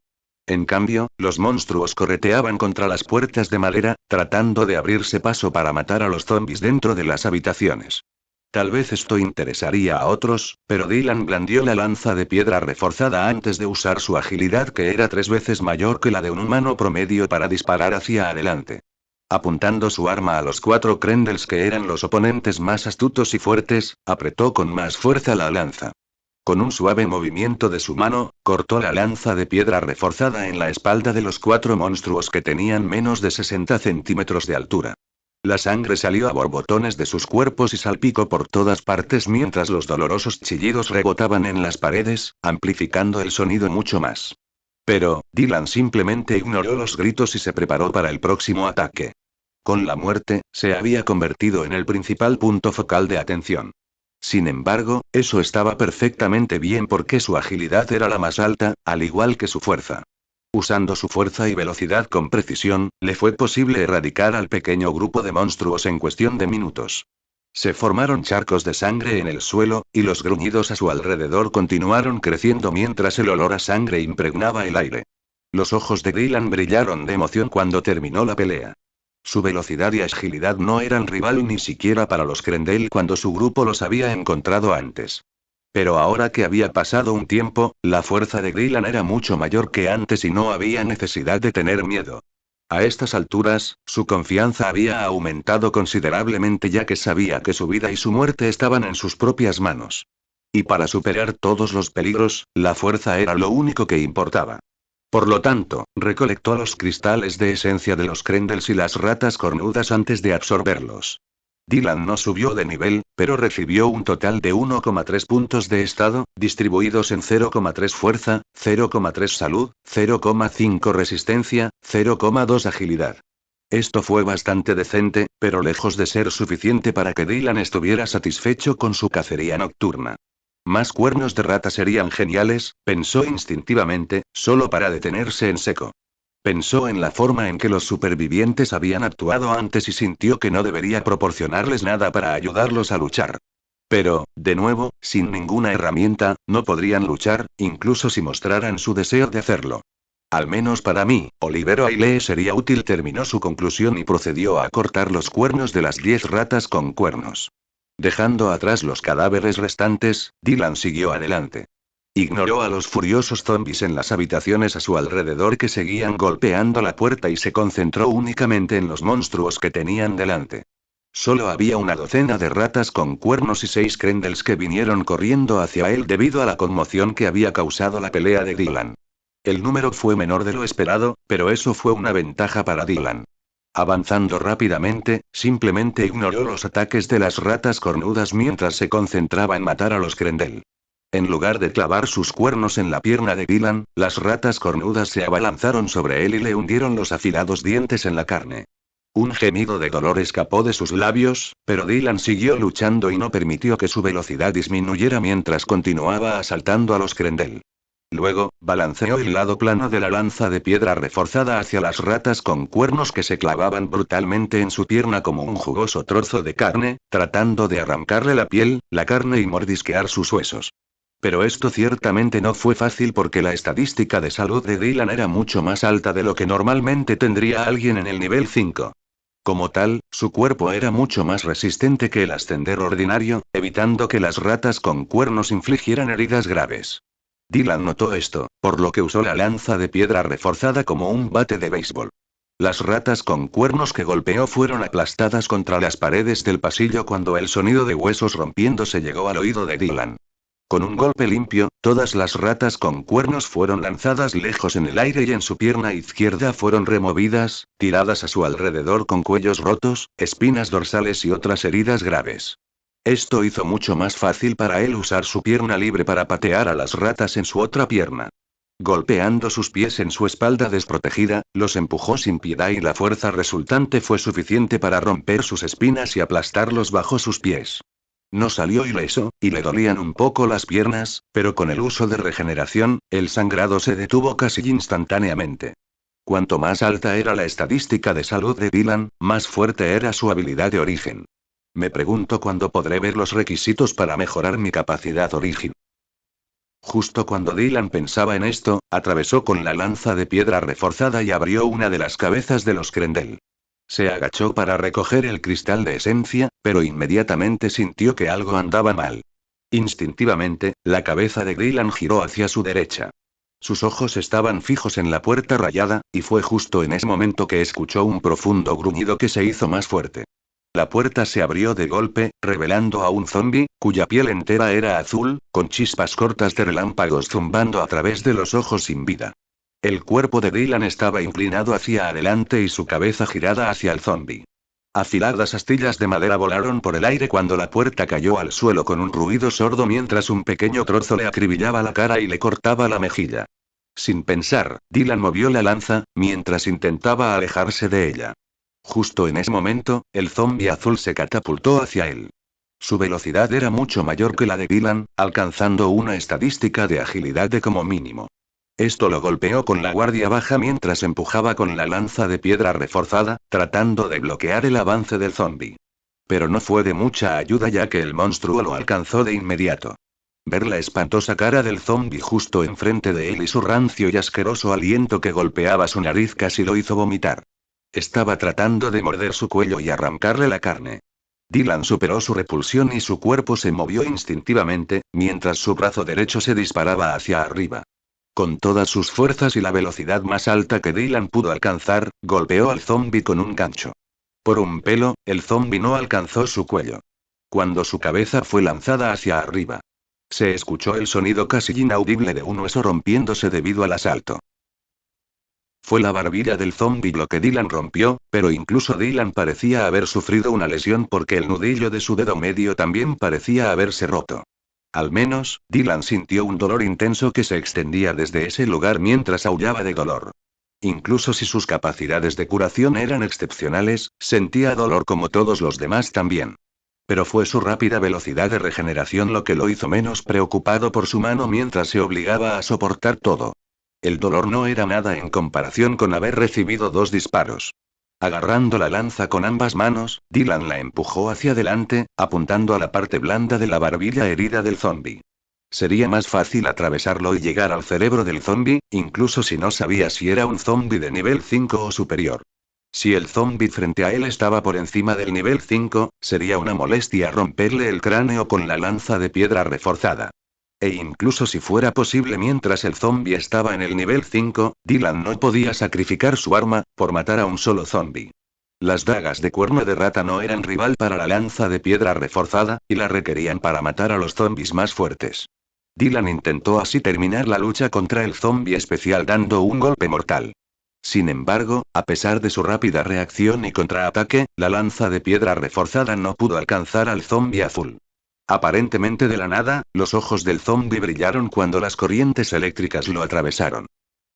En cambio, los monstruos correteaban contra las puertas de madera, tratando de abrirse paso para matar a los zombies dentro de las habitaciones. Tal vez esto interesaría a otros, pero Dylan blandió la lanza de piedra reforzada antes de usar su agilidad, que era 3 veces mayor que la de un humano promedio, para disparar hacia adelante. Apuntando su arma a los 4 Krendels que eran los oponentes más astutos y fuertes, apretó con más fuerza la lanza. Con un suave movimiento de su mano, cortó la lanza de piedra reforzada en la espalda de los 4 monstruos que tenían menos de 60 centímetros de altura. La sangre salió a borbotones de sus cuerpos y salpicó por todas partes mientras los dolorosos chillidos rebotaban en las paredes, amplificando el sonido mucho más. Pero, Dylan simplemente ignoró los gritos y se preparó para el próximo ataque. Con la muerte, se había convertido en el principal punto focal de atención. Sin embargo, eso estaba perfectamente bien porque su agilidad era la más alta, al igual que su fuerza. Usando su fuerza y velocidad con precisión, le fue posible erradicar al pequeño grupo de monstruos en cuestión de minutos. Se formaron charcos de sangre en el suelo, y los gruñidos a su alrededor continuaron creciendo mientras el olor a sangre impregnaba el aire. Los ojos de Dylan brillaron de emoción cuando terminó la pelea. Su velocidad y agilidad no eran rival ni siquiera para los Krendel cuando su grupo los había encontrado antes. Pero ahora que había pasado un tiempo, la fuerza de Dylan era mucho mayor que antes y no había necesidad de tener miedo. A estas alturas, su confianza había aumentado considerablemente, ya que sabía que su vida y su muerte estaban en sus propias manos. Y para superar todos los peligros, la fuerza era lo único que importaba. Por lo tanto, recolectó los cristales de esencia de los Krendels y las ratas cornudas antes de absorberlos. Dylan no subió de nivel, pero recibió un total de 1,3 puntos de estado, distribuidos en 0,3 fuerza, 0,3 salud, 0,5 resistencia, 0,2 agilidad. Esto fue bastante decente, pero lejos de ser suficiente para que Dylan estuviera satisfecho con su cacería nocturna. Más cuernos de rata serían geniales, pensó instintivamente, solo para detenerse en seco. Pensó en la forma en que los supervivientes habían actuado antes y sintió que no debería proporcionarles nada para ayudarlos a luchar. Pero, de nuevo, sin ninguna herramienta, no podrían luchar, incluso si mostraran su deseo de hacerlo. Al menos para mí, Olivero Ailey sería útil, terminó su conclusión y procedió a cortar los cuernos de las 10 ratas con cuernos. Dejando atrás los cadáveres restantes, Dylan siguió adelante. Ignoró a los furiosos zombies en las habitaciones a su alrededor que seguían golpeando la puerta y se concentró únicamente en los monstruos que tenían delante. Solo había una docena de ratas con cuernos y 6 Krendels que vinieron corriendo hacia él debido a la conmoción que había causado la pelea de Dylan. El número fue menor de lo esperado, pero eso fue una ventaja para Dylan. Avanzando rápidamente, simplemente ignoró los ataques de las ratas cornudas mientras se concentraba en matar a los Krendel. En lugar de clavar sus cuernos en la pierna de Dylan, las ratas cornudas se abalanzaron sobre él y le hundieron los afilados dientes en la carne. Un gemido de dolor escapó de sus labios, pero Dylan siguió luchando y no permitió que su velocidad disminuyera mientras continuaba asaltando a los Krendel. Luego, balanceó el lado plano de la lanza de piedra reforzada hacia las ratas con cuernos que se clavaban brutalmente en su pierna como un jugoso trozo de carne, tratando de arrancarle la piel, la carne y mordisquear sus huesos. Pero esto ciertamente no fue fácil porque la estadística de salud de Dylan era mucho más alta de lo que normalmente tendría alguien en el nivel 5. Como tal, su cuerpo era mucho más resistente que el ascender ordinario, evitando que las ratas con cuernos infligieran heridas graves. Dylan notó esto, por lo que usó la lanza de piedra reforzada como un bate de béisbol. Las ratas con cuernos que golpeó fueron aplastadas contra las paredes del pasillo cuando el sonido de huesos rompiéndose llegó al oído de Dylan. Con un golpe limpio, todas las ratas con cuernos fueron lanzadas lejos en el aire y en su pierna izquierda fueron removidas, tiradas a su alrededor con cuellos rotos, espinas dorsales y otras heridas graves. Esto hizo mucho más fácil para él usar su pierna libre para patear a las ratas en su otra pierna. Golpeando sus pies en su espalda desprotegida, los empujó sin piedad y la fuerza resultante fue suficiente para romper sus espinas y aplastarlos bajo sus pies. No salió ileso, y le dolían un poco las piernas, pero con el uso de regeneración, el sangrado se detuvo casi instantáneamente. Cuanto más alta era la estadística de salud de Dylan, más fuerte era su habilidad de origen. Me pregunto cuándo podré ver los requisitos para mejorar mi capacidad origen. Justo cuando Dylan pensaba en esto, atravesó con la lanza de piedra reforzada y abrió una de las cabezas de los Krendel. Se agachó para recoger el cristal de esencia, pero inmediatamente sintió que algo andaba mal. Instintivamente, la cabeza de Dylan giró hacia su derecha. Sus ojos estaban fijos en la puerta rayada, y fue justo en ese momento que escuchó un profundo gruñido que se hizo más fuerte. La puerta se abrió de golpe, revelando a un zombi, cuya piel entera era azul, con chispas cortas de relámpagos zumbando a través de los ojos sin vida. El cuerpo de Dylan estaba inclinado hacia adelante y su cabeza girada hacia el zombi. Afiladas astillas de madera volaron por el aire cuando la puerta cayó al suelo con un ruido sordo mientras un pequeño trozo le acribillaba la cara y le cortaba la mejilla. Sin pensar, Dylan movió la lanza, mientras intentaba alejarse de ella. Justo en ese momento, el zombi azul se catapultó hacia él. Su velocidad era mucho mayor que la de Dylan, alcanzando una estadística de agilidad de como mínimo. Esto lo golpeó con la guardia baja mientras empujaba con la lanza de piedra reforzada, tratando de bloquear el avance del zombi. Pero no fue de mucha ayuda ya que el monstruo lo alcanzó de inmediato. Ver la espantosa cara del zombi justo enfrente de él y su rancio y asqueroso aliento que golpeaba su nariz casi lo hizo vomitar. Estaba tratando de morder su cuello y arrancarle la carne. Dylan superó su repulsión y su cuerpo se movió instintivamente, mientras su brazo derecho se disparaba hacia arriba. Con todas sus fuerzas y la velocidad más alta que Dylan pudo alcanzar, golpeó al zombi con un gancho. Por un pelo, el zombi no alcanzó su cuello. Cuando su cabeza fue lanzada hacia arriba, se escuchó el sonido casi inaudible de un hueso rompiéndose debido al asalto. Fue la barbilla del zombi lo que Dylan rompió, pero incluso Dylan parecía haber sufrido una lesión porque el nudillo de su dedo medio también parecía haberse roto. Al menos, Dylan sintió un dolor intenso que se extendía desde ese lugar mientras aullaba de dolor. Incluso si sus capacidades de curación eran excepcionales, sentía dolor como todos los demás también. Pero fue su rápida velocidad de regeneración lo que lo hizo menos preocupado por su mano mientras se obligaba a soportar todo. El dolor no era nada en comparación con haber recibido 2 disparos. Agarrando la lanza con ambas manos, Dylan la empujó hacia adelante, apuntando a la parte blanda de la barbilla herida del zombi. Sería más fácil atravesarlo y llegar al cerebro del zombi, incluso si no sabía si era un zombi de nivel 5 o superior. Si el zombi frente a él estaba por encima del nivel 5, sería una molestia romperle el cráneo con la lanza de piedra reforzada. E incluso si fuera posible mientras el zombi estaba en el nivel 5, Dylan no podía sacrificar su arma, por matar a un solo zombi. Las dagas de cuerno de rata no eran rival para la lanza de piedra reforzada, y la requerían para matar a los zombis más fuertes. Dylan intentó así terminar la lucha contra el zombi especial dando un golpe mortal. Sin embargo, a pesar de su rápida reacción y contraataque, la lanza de piedra reforzada no pudo alcanzar al zombi azul. Aparentemente de la nada, los ojos del zombi brillaron cuando las corrientes eléctricas lo atravesaron.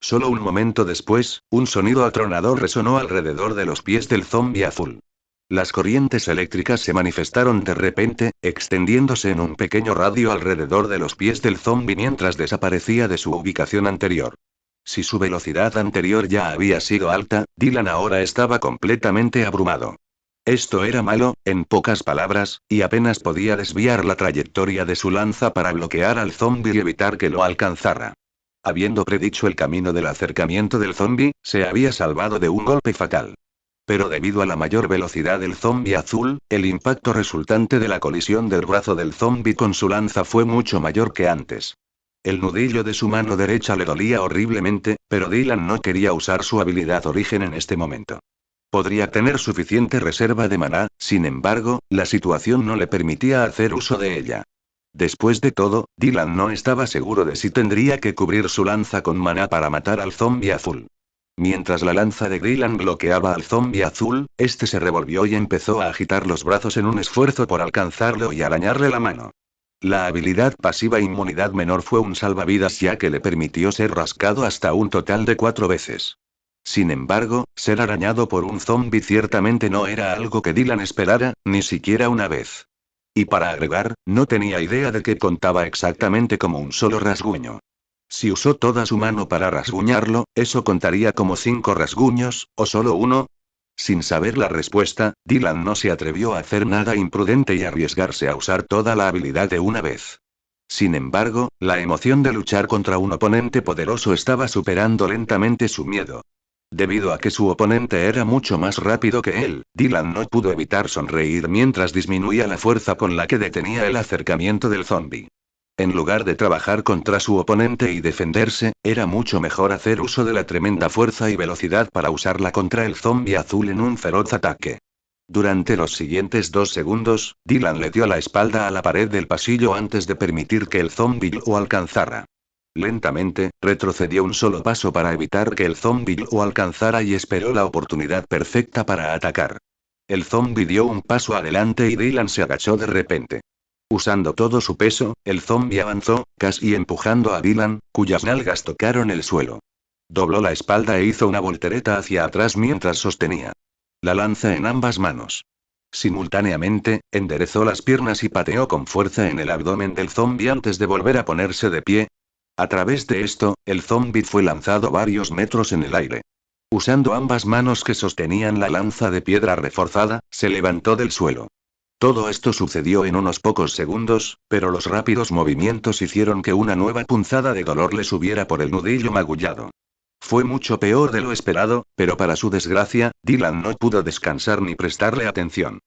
Solo un momento después, un sonido atronador resonó alrededor de los pies del zombi azul. Las corrientes eléctricas se manifestaron de repente, extendiéndose en un pequeño radio alrededor de los pies del zombi mientras desaparecía de su ubicación anterior. Si su velocidad anterior ya había sido alta, Dylan ahora estaba completamente abrumado. Esto era malo, en pocas palabras, y apenas podía desviar la trayectoria de su lanza para bloquear al zombi y evitar que lo alcanzara. Habiendo predicho el camino del acercamiento del zombi, se había salvado de un golpe fatal. Pero debido a la mayor velocidad del zombi azul, el impacto resultante de la colisión del brazo del zombi con su lanza fue mucho mayor que antes. El nudillo de su mano derecha le dolía horriblemente, pero Dylan no quería usar su habilidad origen en este momento. Podría tener suficiente reserva de maná, sin embargo, la situación no le permitía hacer uso de ella. Después de todo, Dylan no estaba seguro de si tendría que cubrir su lanza con maná para matar al zombi azul. Mientras la lanza de Dylan bloqueaba al zombi azul, este se revolvió y empezó a agitar los brazos en un esfuerzo por alcanzarlo y arañarle la mano. La habilidad pasiva Inmunidad Menor fue un salvavidas ya que le permitió ser rascado hasta un total de 4 veces. Sin embargo, ser arañado por un zombi ciertamente no era algo que Dylan esperara, ni siquiera una vez. Y para agregar, no tenía idea de que contaba exactamente como un solo rasguño. Si usó toda su mano para rasguñarlo, ¿eso contaría como 5 rasguños, o solo uno? Sin saber la respuesta, Dylan no se atrevió a hacer nada imprudente y arriesgarse a usar toda la habilidad de una vez. Sin embargo, la emoción de luchar contra un oponente poderoso estaba superando lentamente su miedo. Debido a que su oponente era mucho más rápido que él, Dylan no pudo evitar sonreír mientras disminuía la fuerza con la que detenía el acercamiento del zombi. En lugar de trabajar contra su oponente y defenderse, era mucho mejor hacer uso de la tremenda fuerza y velocidad para usarla contra el zombi azul en un feroz ataque. Durante los siguientes 2 segundos, Dylan le dio la espalda a la pared del pasillo antes de permitir que el zombi lo alcanzara. Lentamente, retrocedió un solo paso para evitar que el zombi lo alcanzara y esperó la oportunidad perfecta para atacar. El zombi dio un paso adelante y Dylan se agachó de repente. Usando todo su peso, el zombi avanzó, casi empujando a Dylan, cuyas nalgas tocaron el suelo. Dobló la espalda e hizo una voltereta hacia atrás mientras sostenía la lanza en ambas manos. Simultáneamente, enderezó las piernas y pateó con fuerza en el abdomen del zombi antes de volver a ponerse de pie. A través de esto, el zombi fue lanzado varios metros en el aire. Usando ambas manos que sostenían la lanza de piedra reforzada, se levantó del suelo. Todo esto sucedió en unos pocos segundos, pero los rápidos movimientos hicieron que una nueva punzada de dolor le subiera por el nudillo magullado. Fue mucho peor de lo esperado, pero para su desgracia, Dylan no pudo descansar ni prestarle atención.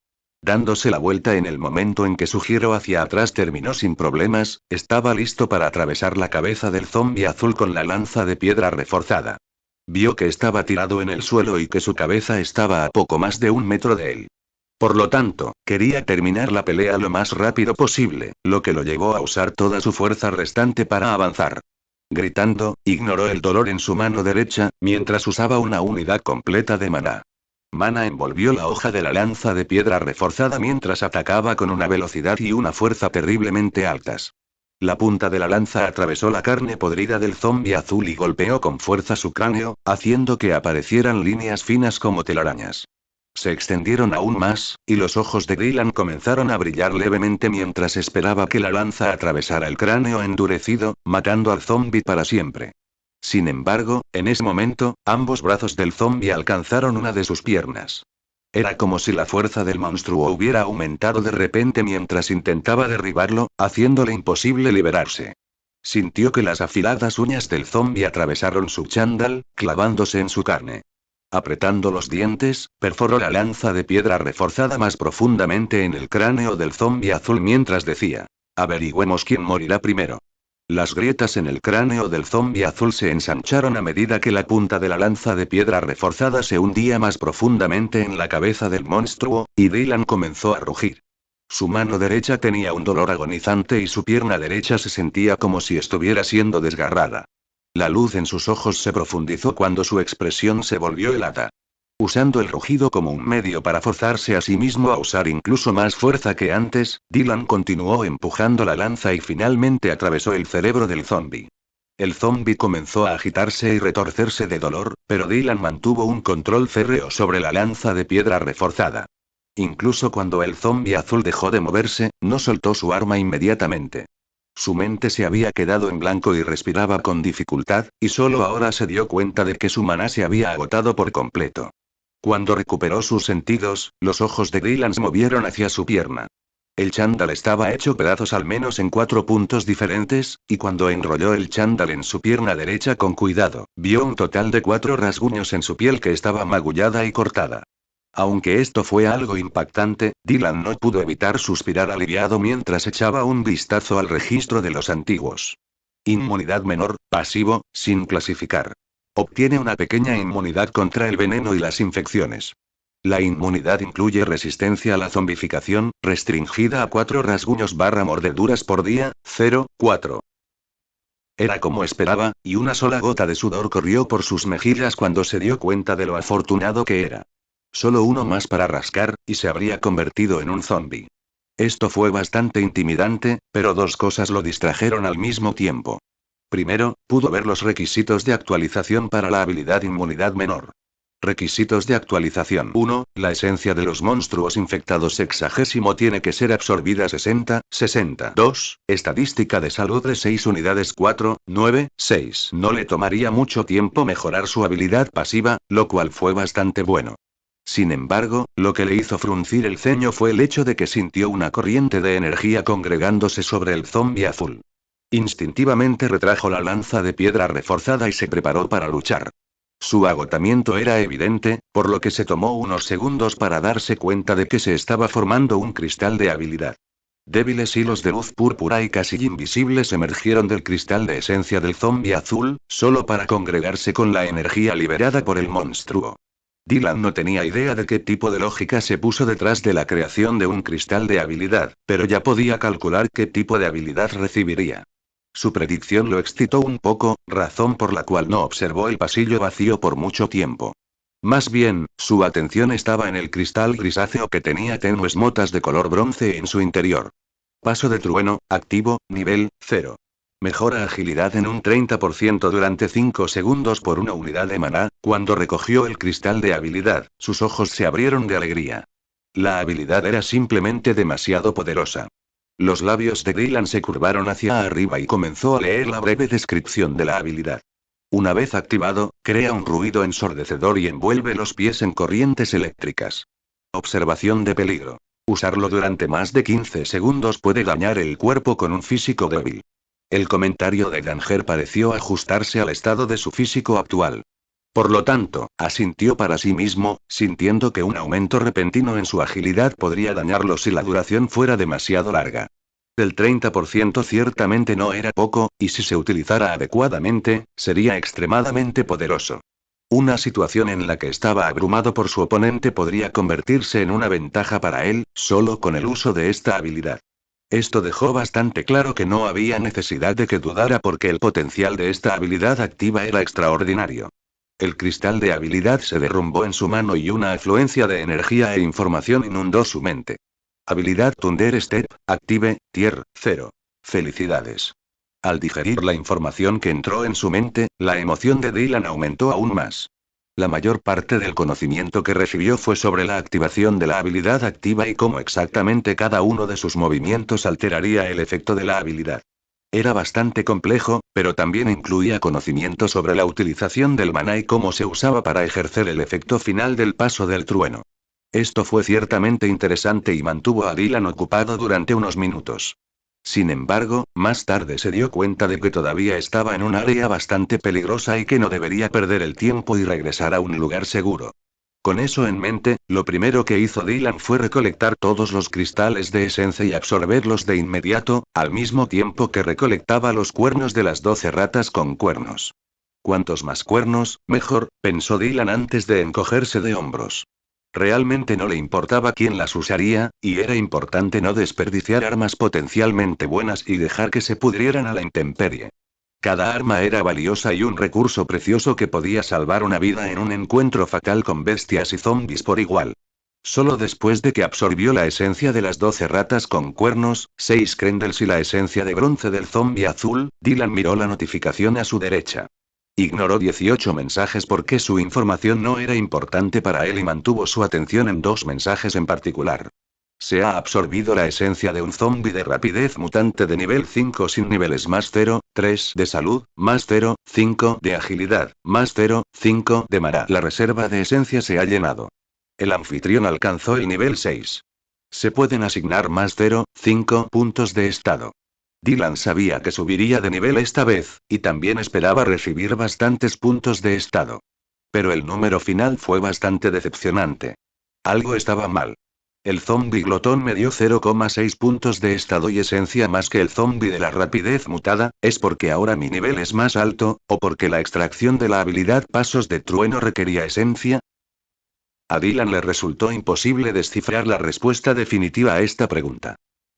Dándose la vuelta en el momento en que su giro hacia atrás terminó sin problemas, estaba listo para atravesar la cabeza del zombi azul con la lanza de piedra reforzada. Vio que estaba tirado en el suelo y que su cabeza estaba a poco más de 1 metro de él. Por lo tanto, quería terminar la pelea lo más rápido posible, lo que lo llevó a usar toda su fuerza restante para avanzar. Gritando, ignoró el dolor en su mano derecha, mientras usaba una unidad completa de maná. Mana envolvió la hoja de la lanza de piedra reforzada mientras atacaba con una velocidad y una fuerza terriblemente altas. La punta de la lanza atravesó la carne podrida del zombi azul y golpeó con fuerza su cráneo, haciendo que aparecieran líneas finas como telarañas. Se extendieron aún más, y los ojos de Dylan comenzaron a brillar levemente mientras esperaba que la lanza atravesara el cráneo endurecido, matando al zombi para siempre. Sin embargo, en ese momento, ambos brazos del zombi alcanzaron una de sus piernas. Era como si la fuerza del monstruo hubiera aumentado de repente mientras intentaba derribarlo, haciéndole imposible liberarse. Sintió que las afiladas uñas del zombi atravesaron su chándal, clavándose en su carne. Apretando los dientes, perforó la lanza de piedra reforzada más profundamente en el cráneo del zombi azul mientras decía: averigüemos quién morirá primero. Las grietas en el cráneo del zombi azul se ensancharon a medida que la punta de la lanza de piedra reforzada se hundía más profundamente en la cabeza del monstruo, y Dylan comenzó a rugir. Su mano derecha tenía un dolor agonizante y su pierna derecha se sentía como si estuviera siendo desgarrada. La luz en sus ojos se profundizó cuando su expresión se volvió helada. Usando el rugido como un medio para forzarse a sí mismo a usar incluso más fuerza que antes, Dylan continuó empujando la lanza y finalmente atravesó el cerebro del zombi. El zombi comenzó a agitarse y retorcerse de dolor, pero Dylan mantuvo un control férreo sobre la lanza de piedra reforzada. Incluso cuando el zombi azul dejó de moverse, no soltó su arma inmediatamente. Su mente se había quedado en blanco y respiraba con dificultad, y solo ahora se dio cuenta de que su maná se había agotado por completo. Cuando recuperó sus sentidos, los ojos de Dylan se movieron hacia su pierna. El chándal estaba hecho pedazos al menos en 4 puntos diferentes, y cuando enrolló el chándal en su pierna derecha con cuidado, vio un total de 4 rasguños en su piel que estaba magullada y cortada. Aunque esto fue algo impactante, Dylan no pudo evitar suspirar aliviado mientras echaba un vistazo al registro de los antiguos. Inmunidad menor, pasivo, sin clasificar. Obtiene una pequeña inmunidad contra el veneno y las infecciones. La inmunidad incluye resistencia a la zombificación, restringida a 4 rasguños/mordeduras por día, 0,4. Era como esperaba, y una sola gota de sudor corrió por sus mejillas cuando se dio cuenta de lo afortunado que era. Solo uno más para rascar, y se habría convertido en un zombi. Esto fue bastante intimidante, pero 2 cosas lo distrajeron al mismo tiempo. Primero, pudo ver los requisitos de actualización para la habilidad inmunidad menor. Requisitos de actualización. 1. La esencia de los monstruos infectados 60 tiene que ser absorbida 60. 2. Estadística de salud de 6 unidades 4, 9, 6. No le tomaría mucho tiempo mejorar su habilidad pasiva, lo cual fue bastante bueno. Sin embargo, lo que le hizo fruncir el ceño fue el hecho de que sintió una corriente de energía congregándose sobre el zombi azul. Instintivamente retrajo la lanza de piedra reforzada y se preparó para luchar. Su agotamiento era evidente, por lo que se tomó unos segundos para darse cuenta de que se estaba formando un cristal de habilidad. Débiles hilos de luz púrpura y casi invisibles emergieron del cristal de esencia del zombi azul, solo para congregarse con la energía liberada por el monstruo. Dylan no tenía idea de qué tipo de lógica se puso detrás de la creación de un cristal de habilidad, pero ya podía calcular qué tipo de habilidad recibiría. Su predicción lo excitó un poco, razón por la cual no observó el pasillo vacío por mucho tiempo. Más bien, su atención estaba en el cristal grisáceo que tenía tenues motas de color bronce en su interior. Paso de trueno, activo, nivel 0. Mejora agilidad en un 30% durante 5 segundos por una unidad de maná. Cuando recogió el cristal de habilidad, sus ojos se abrieron de alegría. La habilidad era simplemente demasiado poderosa. Los labios de Dylan se curvaron hacia arriba y comenzó a leer la breve descripción de la habilidad. Una vez activado, crea un ruido ensordecedor y envuelve los pies en corrientes eléctricas. Observación de peligro. Usarlo durante más de 15 segundos puede dañar el cuerpo con un físico débil. El comentario de Danger pareció ajustarse al estado de su físico actual. Por lo tanto, asintió para sí mismo, sintiendo que un aumento repentino en su agilidad podría dañarlo si la duración fuera demasiado larga. El 30% ciertamente no era poco, y si se utilizara adecuadamente, sería extremadamente poderoso. Una situación en la que estaba abrumado por su oponente podría convertirse en una ventaja para él, solo con el uso de esta habilidad. Esto dejó bastante claro que no había necesidad de que dudara porque el potencial de esta habilidad activa era extraordinario. El cristal de habilidad se derrumbó en su mano y una afluencia de energía e información inundó su mente. Habilidad Thunder Step, active, Tier 0. Felicidades. Al digerir la información que entró en su mente, la emoción de Dylan aumentó aún más. La mayor parte del conocimiento que recibió fue sobre la activación de la habilidad activa y cómo exactamente cada uno de sus movimientos alteraría el efecto de la habilidad. Era bastante complejo, pero también incluía conocimiento sobre la utilización del maná y cómo se usaba para ejercer el efecto final del paso del trueno. Esto fue ciertamente interesante y mantuvo a Dylan ocupado durante unos minutos. Sin embargo, más tarde se dio cuenta de que todavía estaba en un área bastante peligrosa y que no debería perder el tiempo y regresar a un lugar seguro. Con eso en mente, lo primero que hizo Dylan fue recolectar todos los cristales de esencia y absorberlos de inmediato, al mismo tiempo que recolectaba los cuernos de las 12 ratas con cuernos. Cuantos más cuernos, mejor, pensó Dylan antes de encogerse de hombros. Realmente no le importaba quién las usaría, y era importante no desperdiciar armas potencialmente buenas y dejar que se pudrieran a la intemperie. Cada arma era valiosa y un recurso precioso que podía salvar una vida en un encuentro fatal con bestias y zombis por igual. Solo después de que absorbió la esencia de las 12 ratas con cuernos, 6 crendels y la esencia de bronce del zombi azul, Dylan miró la notificación a su derecha. Ignoró 18 mensajes porque su información no era importante para él y mantuvo su atención en 2 mensajes en particular. Se ha absorbido la esencia de un zombi de rapidez mutante de nivel 5 sin niveles más 0, 3 de salud, más 0, 5 de agilidad, más 0, 5 de maná. La reserva de esencia se ha llenado. El anfitrión alcanzó el nivel 6. Se pueden asignar más 0, 5 puntos de estado. Dylan sabía que subiría de nivel esta vez, y también esperaba recibir bastantes puntos de estado. Pero el número final fue bastante decepcionante. Algo estaba mal. El zombi glotón me dio 0,6 puntos de estado y esencia más que el zombi de la rapidez mutada. ¿Es porque ahora mi nivel es más alto, o porque la extracción de la habilidad pasos de trueno requería esencia? A Dylan le resultó imposible descifrar la respuesta definitiva a esta pregunta.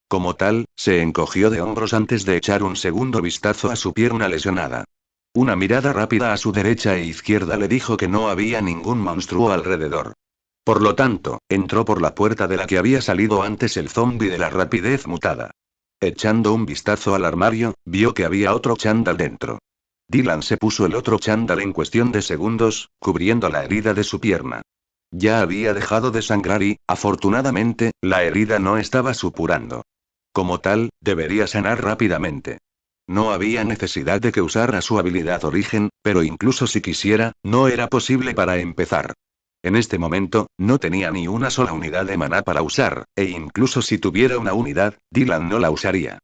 Como tal, se encogió de hombros antes de echar un segundo vistazo a su pierna lesionada. Una mirada rápida a su derecha e izquierda le dijo que no había ningún monstruo alrededor. Por lo tanto, entró por la puerta de la que había salido antes el zombi de la rapidez mutada. Echando un vistazo al armario, vio que había otro chándal dentro. Dylan se puso el otro chándal en cuestión de segundos, cubriendo la herida de su pierna. Ya había dejado de sangrar y, afortunadamente, la herida no estaba supurando. Como tal, debería sanar rápidamente. No había necesidad de que usara su habilidad origen, pero incluso si quisiera, no era posible para empezar. En este momento, no tenía ni una sola unidad de maná para usar, e incluso si tuviera una unidad, Dylan no la usaría.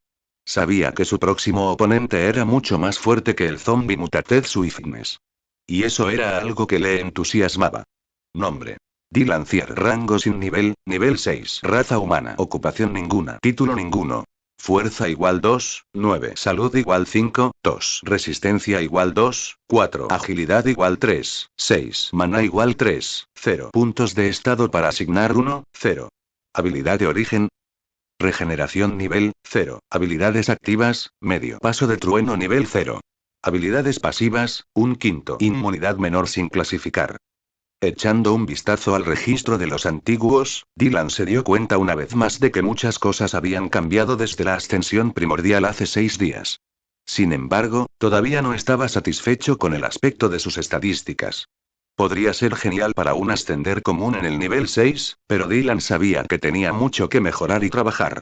Sabía que su próximo oponente era mucho más fuerte que el zombie Mutated Swiftness. Y eso era algo que le entusiasmaba. Nombre. Dylan Cier. Rango sin nivel, nivel 6. Raza humana. Ocupación ninguna. Título ninguno. Fuerza igual 2, 9. Salud igual 5, 2. Resistencia igual 2, 4. Agilidad igual 3, 6. Maná igual 3, 0. Puntos de estado para asignar 1, 0. Habilidad de origen. Regeneración nivel 0. Habilidades activas, medio. Paso de trueno nivel 0. Habilidades pasivas, 1/5. Inmunidad menor sin clasificar. Echando un vistazo al registro de los antiguos, Dylan se dio cuenta una vez más de que muchas cosas habían cambiado desde la ascensión primordial hace 6 días. Sin embargo, todavía no estaba satisfecho con el aspecto de sus estadísticas. Podría ser genial para un ascender común en el nivel 6, pero Dylan sabía que tenía mucho que mejorar y trabajar.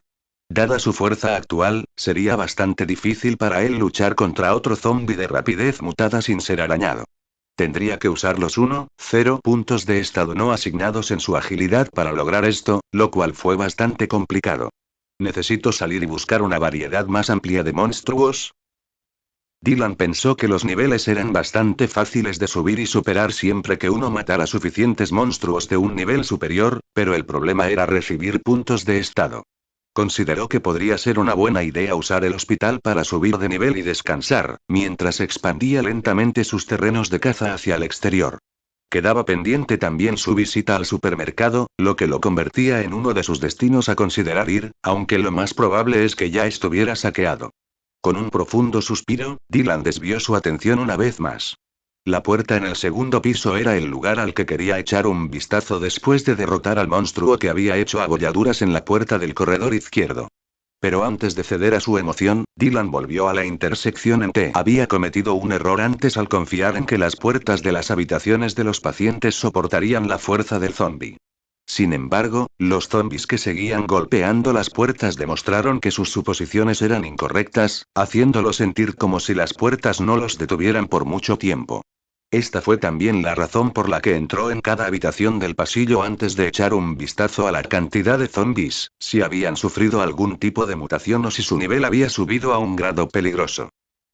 Dada su fuerza actual, sería bastante difícil para él luchar contra otro zombie de rapidez mutada sin ser arañado. Tendría que usar los 1-0 puntos de estado no asignados en su agilidad para lograr esto, lo cual fue bastante complicado. ¿Necesito salir y buscar una variedad más amplia de monstruos? Dylan pensó que los niveles eran bastante fáciles de subir y superar siempre que uno matara suficientes monstruos de un nivel superior, pero el problema era recibir puntos de estado. Consideró que podría ser una buena idea usar el hospital para subir de nivel y descansar, mientras expandía lentamente sus terrenos de caza hacia el exterior. Quedaba pendiente también su visita al supermercado, lo que lo convertía en uno de sus destinos a considerar ir, aunque lo más probable es que ya estuviera saqueado. Con un profundo suspiro, Dylan desvió su atención una vez más. La puerta en el segundo piso era el lugar al que quería echar un vistazo después de derrotar al monstruo que había hecho abolladuras en la puerta del corredor izquierdo. Pero antes de ceder a su emoción, Dylan volvió a la intersección en T. Había cometido un error antes al confiar en que las puertas de las habitaciones de los pacientes soportarían la fuerza del zombie. Sin embargo, los zombies que seguían golpeando las puertas demostraron que sus suposiciones eran incorrectas, haciéndolo sentir como si las puertas no los detuvieran por mucho tiempo. Esta fue también la razón por la que entró en cada habitación del pasillo antes de echar un vistazo a la cantidad de zombies, si habían sufrido algún tipo de mutación o si su nivel había subido a un grado peligroso.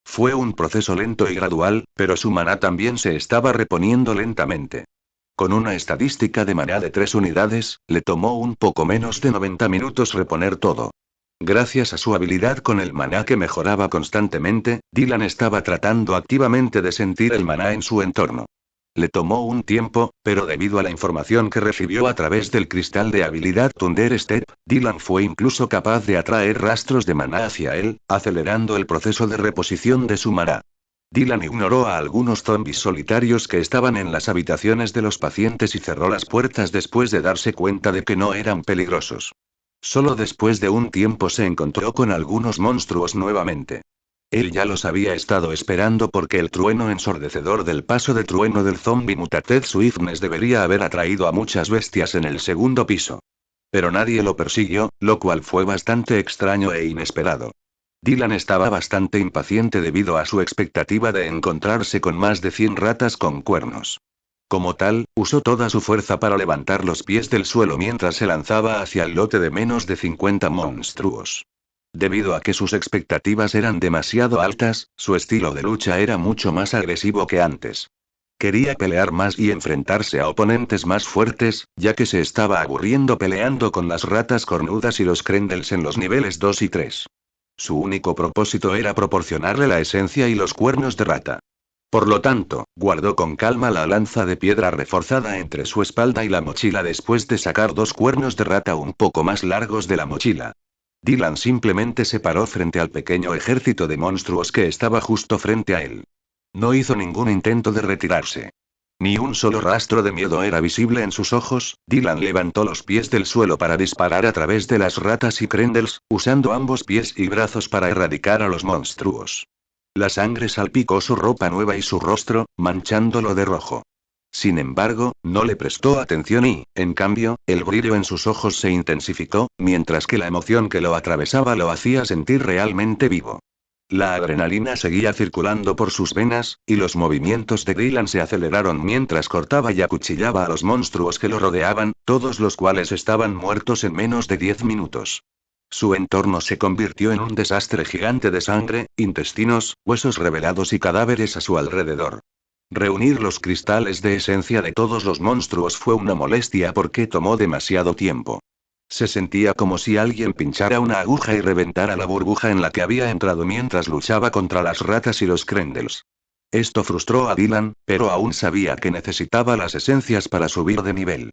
Fue un proceso lento y gradual, pero su maná también se estaba reponiendo lentamente. Con una estadística de maná de 3 unidades, le tomó un poco menos de 90 minutos reponer todo. Gracias a su habilidad con el maná que mejoraba constantemente, Dylan estaba tratando activamente de sentir el maná en su entorno. Le tomó un tiempo, pero debido a la información que recibió a través del cristal de habilidad Thunder Step, Dylan fue incluso capaz de atraer rastros de maná hacia él, acelerando el proceso de reposición de su maná. Dylan ignoró a algunos zombies solitarios que estaban en las habitaciones de los pacientes y cerró las puertas después de darse cuenta de que no eran peligrosos. Solo después de un tiempo se encontró con algunos monstruos nuevamente. Él ya los había estado esperando porque el trueno ensordecedor del paso de trueno del zombie Mutated Swiftness debería haber atraído a muchas bestias en el segundo piso. Pero nadie lo persiguió, lo cual fue bastante extraño e inesperado. Dylan estaba bastante impaciente debido a su expectativa de encontrarse con más de 100 ratas con cuernos. Como tal, usó toda su fuerza para levantar los pies del suelo mientras se lanzaba hacia el lote de menos de 50 monstruos. Debido a que sus expectativas eran demasiado altas, su estilo de lucha era mucho más agresivo que antes. Quería pelear más y enfrentarse a oponentes más fuertes, ya que se estaba aburriendo peleando con las ratas cornudas y los Krendels en los niveles 2 y 3. Su único propósito era proporcionarle la esencia y los cuernos de rata. Por lo tanto, guardó con calma la lanza de piedra reforzada entre su espalda y la mochila después de sacar 2 cuernos de rata un poco más largos de la mochila. Dylan simplemente se paró frente al pequeño ejército de monstruos que estaba justo frente a él. No hizo ningún intento de retirarse. Ni un solo rastro de miedo era visible en sus ojos. Dylan levantó los pies del suelo para disparar a través de las ratas y Krendels, usando ambos pies y brazos para erradicar a los monstruos. La sangre salpicó su ropa nueva y su rostro, manchándolo de rojo. Sin embargo, no le prestó atención y, en cambio, el brillo en sus ojos se intensificó, mientras que la emoción que lo atravesaba lo hacía sentir realmente vivo. La adrenalina seguía circulando por sus venas, y los movimientos de Dylan se aceleraron mientras cortaba y acuchillaba a los monstruos que lo rodeaban, todos los cuales estaban muertos en menos de 10 minutos. Su entorno se convirtió en un desastre gigante de sangre, intestinos, huesos revelados y cadáveres a su alrededor. Reunir los cristales de esencia de todos los monstruos fue una molestia porque tomó demasiado tiempo. Se sentía como si alguien pinchara una aguja y reventara la burbuja en la que había entrado mientras luchaba contra las ratas y los Krendels. Esto frustró a Dylan, pero aún sabía que necesitaba las esencias para subir de nivel.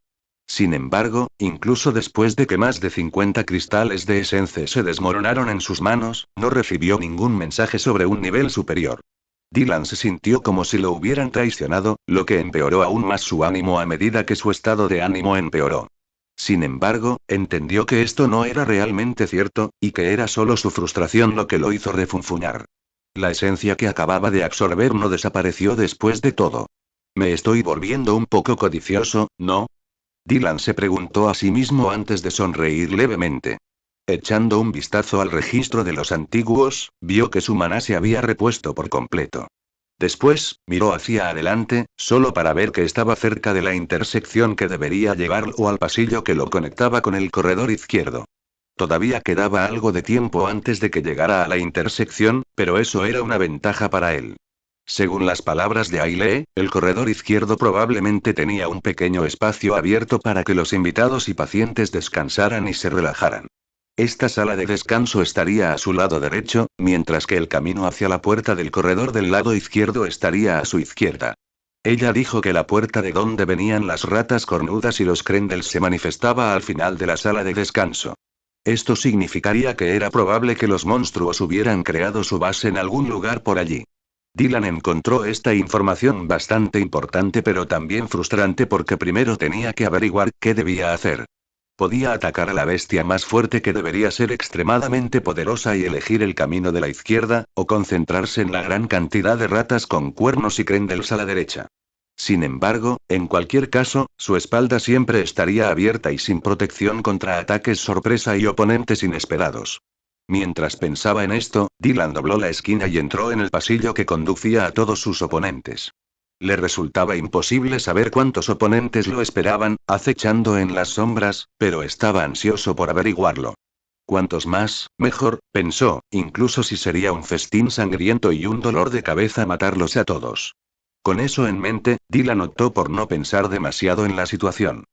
Sin embargo, incluso después de que más de 50 cristales de esencia se desmoronaron en sus manos, no recibió ningún mensaje sobre un nivel superior. Dylan se sintió como si lo hubieran traicionado, lo que empeoró aún más su ánimo a medida que su estado de ánimo empeoró. Sin embargo, entendió que esto no era realmente cierto, y que era solo su frustración lo que lo hizo refunfuñar. La esencia que acababa de absorber no desapareció después de todo. Me estoy volviendo un poco codicioso, ¿no? Dylan se preguntó a sí mismo antes de sonreír levemente. Echando un vistazo al registro de los antiguos, vio que su maná se había repuesto por completo. Después, miró hacia adelante, solo para ver que estaba cerca de la intersección que debería llevarlo al pasillo que lo conectaba con el corredor izquierdo. Todavía quedaba algo de tiempo antes de que llegara a la intersección, pero eso era una ventaja para él. Según las palabras de Aile, el corredor izquierdo probablemente tenía un pequeño espacio abierto para que los invitados y pacientes descansaran y se relajaran. Esta sala de descanso estaría a su lado derecho, mientras que el camino hacia la puerta del corredor del lado izquierdo estaría a su izquierda. Ella dijo que la puerta de donde venían las ratas cornudas y los Krendels se manifestaba al final de la sala de descanso. Esto significaría que era probable que los monstruos hubieran creado su base en algún lugar por allí. Dylan encontró esta información bastante importante pero también frustrante porque primero tenía que averiguar qué debía hacer. Podía atacar a la bestia más fuerte que debería ser extremadamente poderosa y elegir el camino de la izquierda, o concentrarse en la gran cantidad de ratas con cuernos y Krendels a la derecha. Sin embargo, en cualquier caso, su espalda siempre estaría abierta y sin protección contra ataques sorpresa y oponentes inesperados. Mientras pensaba en esto, Dylan dobló la esquina y entró en el pasillo que conducía a todos sus oponentes. Le resultaba imposible saber cuántos oponentes lo esperaban, acechando en las sombras, pero estaba ansioso por averiguarlo. Cuantos más, mejor, pensó, incluso si sería un festín sangriento y un dolor de cabeza matarlos a todos. Con eso en mente, Dylan optó por no pensar demasiado en la situación.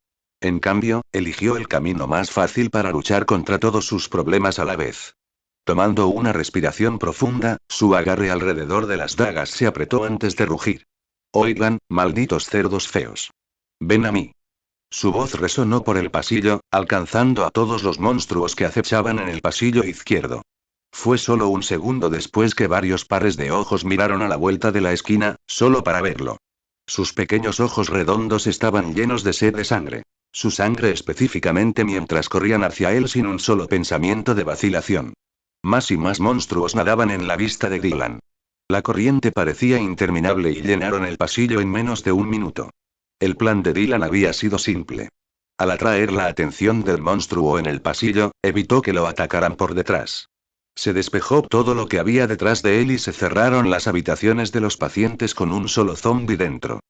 En cambio, eligió el camino más fácil para luchar contra todos sus problemas a la vez. Tomando una respiración profunda, su agarre alrededor de las dagas se apretó antes de rugir. Oigan, malditos cerdos feos. Ven a mí. Su voz resonó por el pasillo, alcanzando a todos los monstruos que acechaban en el pasillo izquierdo. Fue solo un segundo después que varios pares de ojos miraron a la vuelta de la esquina, solo para verlo. Sus pequeños ojos redondos estaban llenos de sed de sangre. Su sangre específicamente mientras corrían hacia él sin un solo pensamiento de vacilación. Más y más monstruos nadaban en la vista de Dylan. La corriente parecía interminable y llenaron el pasillo en menos de un minuto. El plan de Dylan había sido simple. Al atraer la atención del monstruo en el pasillo, evitó que lo atacaran por detrás. Se despejó todo lo que había detrás de él y se cerraron las habitaciones de los pacientes con un solo zombi dentro.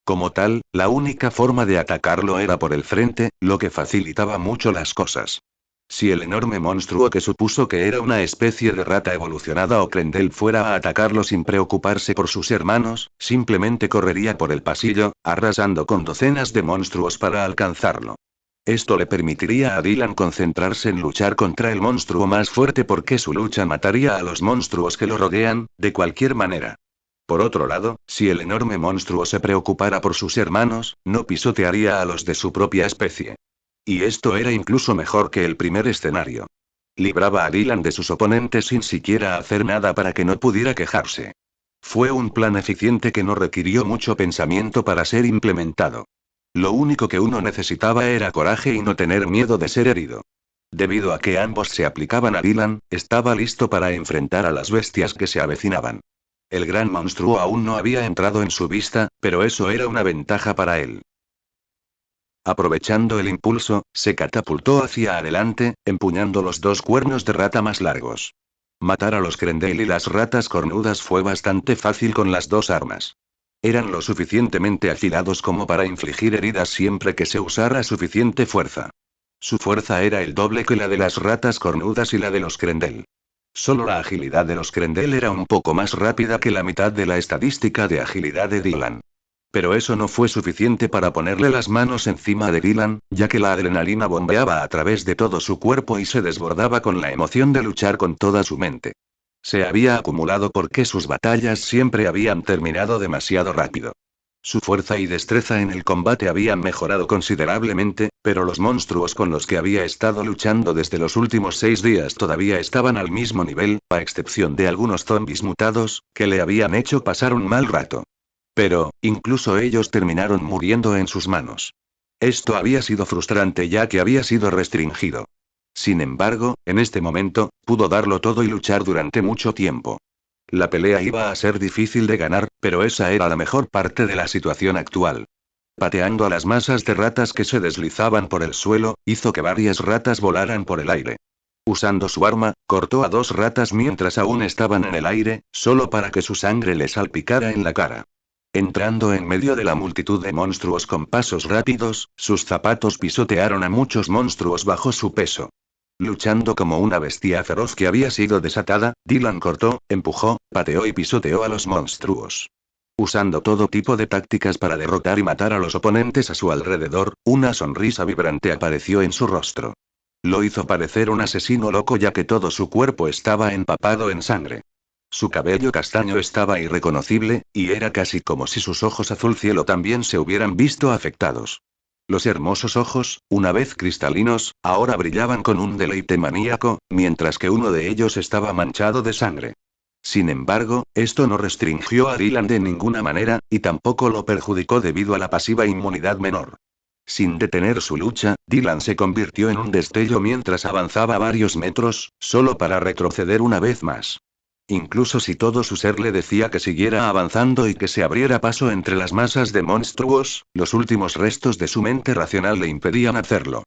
Como tal, la única forma de atacarlo era por el frente, lo que facilitaba mucho las cosas. Si el enorme monstruo que supuso que era una especie de rata evolucionada o Krendel fuera a atacarlo sin preocuparse por sus hermanos, simplemente correría por el pasillo, arrasando con docenas de monstruos para alcanzarlo. Esto le permitiría a Dylan concentrarse en luchar contra el monstruo más fuerte porque su lucha mataría a los monstruos que lo rodean, de cualquier manera. Por otro lado, si el enorme monstruo se preocupara por sus hermanos, no pisotearía a los de su propia especie. Y esto era incluso mejor que el primer escenario. Libraba a Dylan de sus oponentes sin siquiera hacer nada para que no pudiera quejarse. Fue un plan eficiente que no requirió mucho pensamiento para ser implementado. Lo único que uno necesitaba era coraje y no tener miedo de ser herido. Debido a que ambos se aplicaban a Dylan, estaba listo para enfrentar a las bestias que se avecinaban. El gran monstruo aún no había entrado en su vista, pero eso era una ventaja para él. Aprovechando el impulso, se catapultó hacia adelante, empuñando los dos cuernos de rata más largos. Matar a los Krendel y las ratas cornudas fue bastante fácil con las dos armas. Eran lo suficientemente afilados como para infligir heridas siempre que se usara suficiente fuerza. Su fuerza era el doble que la de las ratas cornudas y la de los Krendel. Solo la agilidad de los Krendel era un poco más rápida que la mitad de la estadística de agilidad de Dylan. Pero eso no fue suficiente para ponerle las manos encima de Dylan, ya que la adrenalina bombeaba a través de todo su cuerpo y se desbordaba con la emoción de luchar con toda su mente. Se había acumulado porque sus batallas siempre habían terminado demasiado rápido. Su fuerza y destreza en el combate habían mejorado considerablemente, pero los monstruos con los que había estado luchando desde los últimos 6 días todavía estaban al mismo nivel, a excepción de algunos zombis mutados, que le habían hecho pasar un mal rato. Pero, incluso ellos terminaron muriendo en sus manos. Esto había sido frustrante ya que había sido restringido. Sin embargo, en este momento, pudo darlo todo y luchar durante mucho tiempo. La pelea iba a ser difícil de ganar, pero esa era la mejor parte de la situación actual. Pateando a las masas de ratas que se deslizaban por el suelo, hizo que varias ratas volaran por el aire. Usando su arma, cortó a 2 ratas mientras aún estaban en el aire, solo para que su sangre le salpicara en la cara. Entrando en medio de la multitud de monstruos con pasos rápidos, sus zapatos pisotearon a muchos monstruos bajo su peso. Luchando como una bestia feroz que había sido desatada, Dylan cortó, empujó, pateó y pisoteó a los monstruos. Usando todo tipo de tácticas para derrotar y matar a los oponentes a su alrededor, una sonrisa vibrante apareció en su rostro. Lo hizo parecer un asesino loco ya que todo su cuerpo estaba empapado en sangre. Su cabello castaño estaba irreconocible, y era casi como si sus ojos azul cielo también se hubieran visto afectados. Los hermosos ojos, una vez cristalinos, ahora brillaban con un deleite maníaco, mientras que uno de ellos estaba manchado de sangre. Sin embargo, esto no restringió a Dylan de ninguna manera, y tampoco lo perjudicó debido a la pasiva inmunidad menor. Sin detener su lucha, Dylan se convirtió en un destello mientras avanzaba varios metros, solo para retroceder una vez más. Incluso si todo su ser le decía que siguiera avanzando y que se abriera paso entre las masas de monstruos, los últimos restos de su mente racional le impedían hacerlo.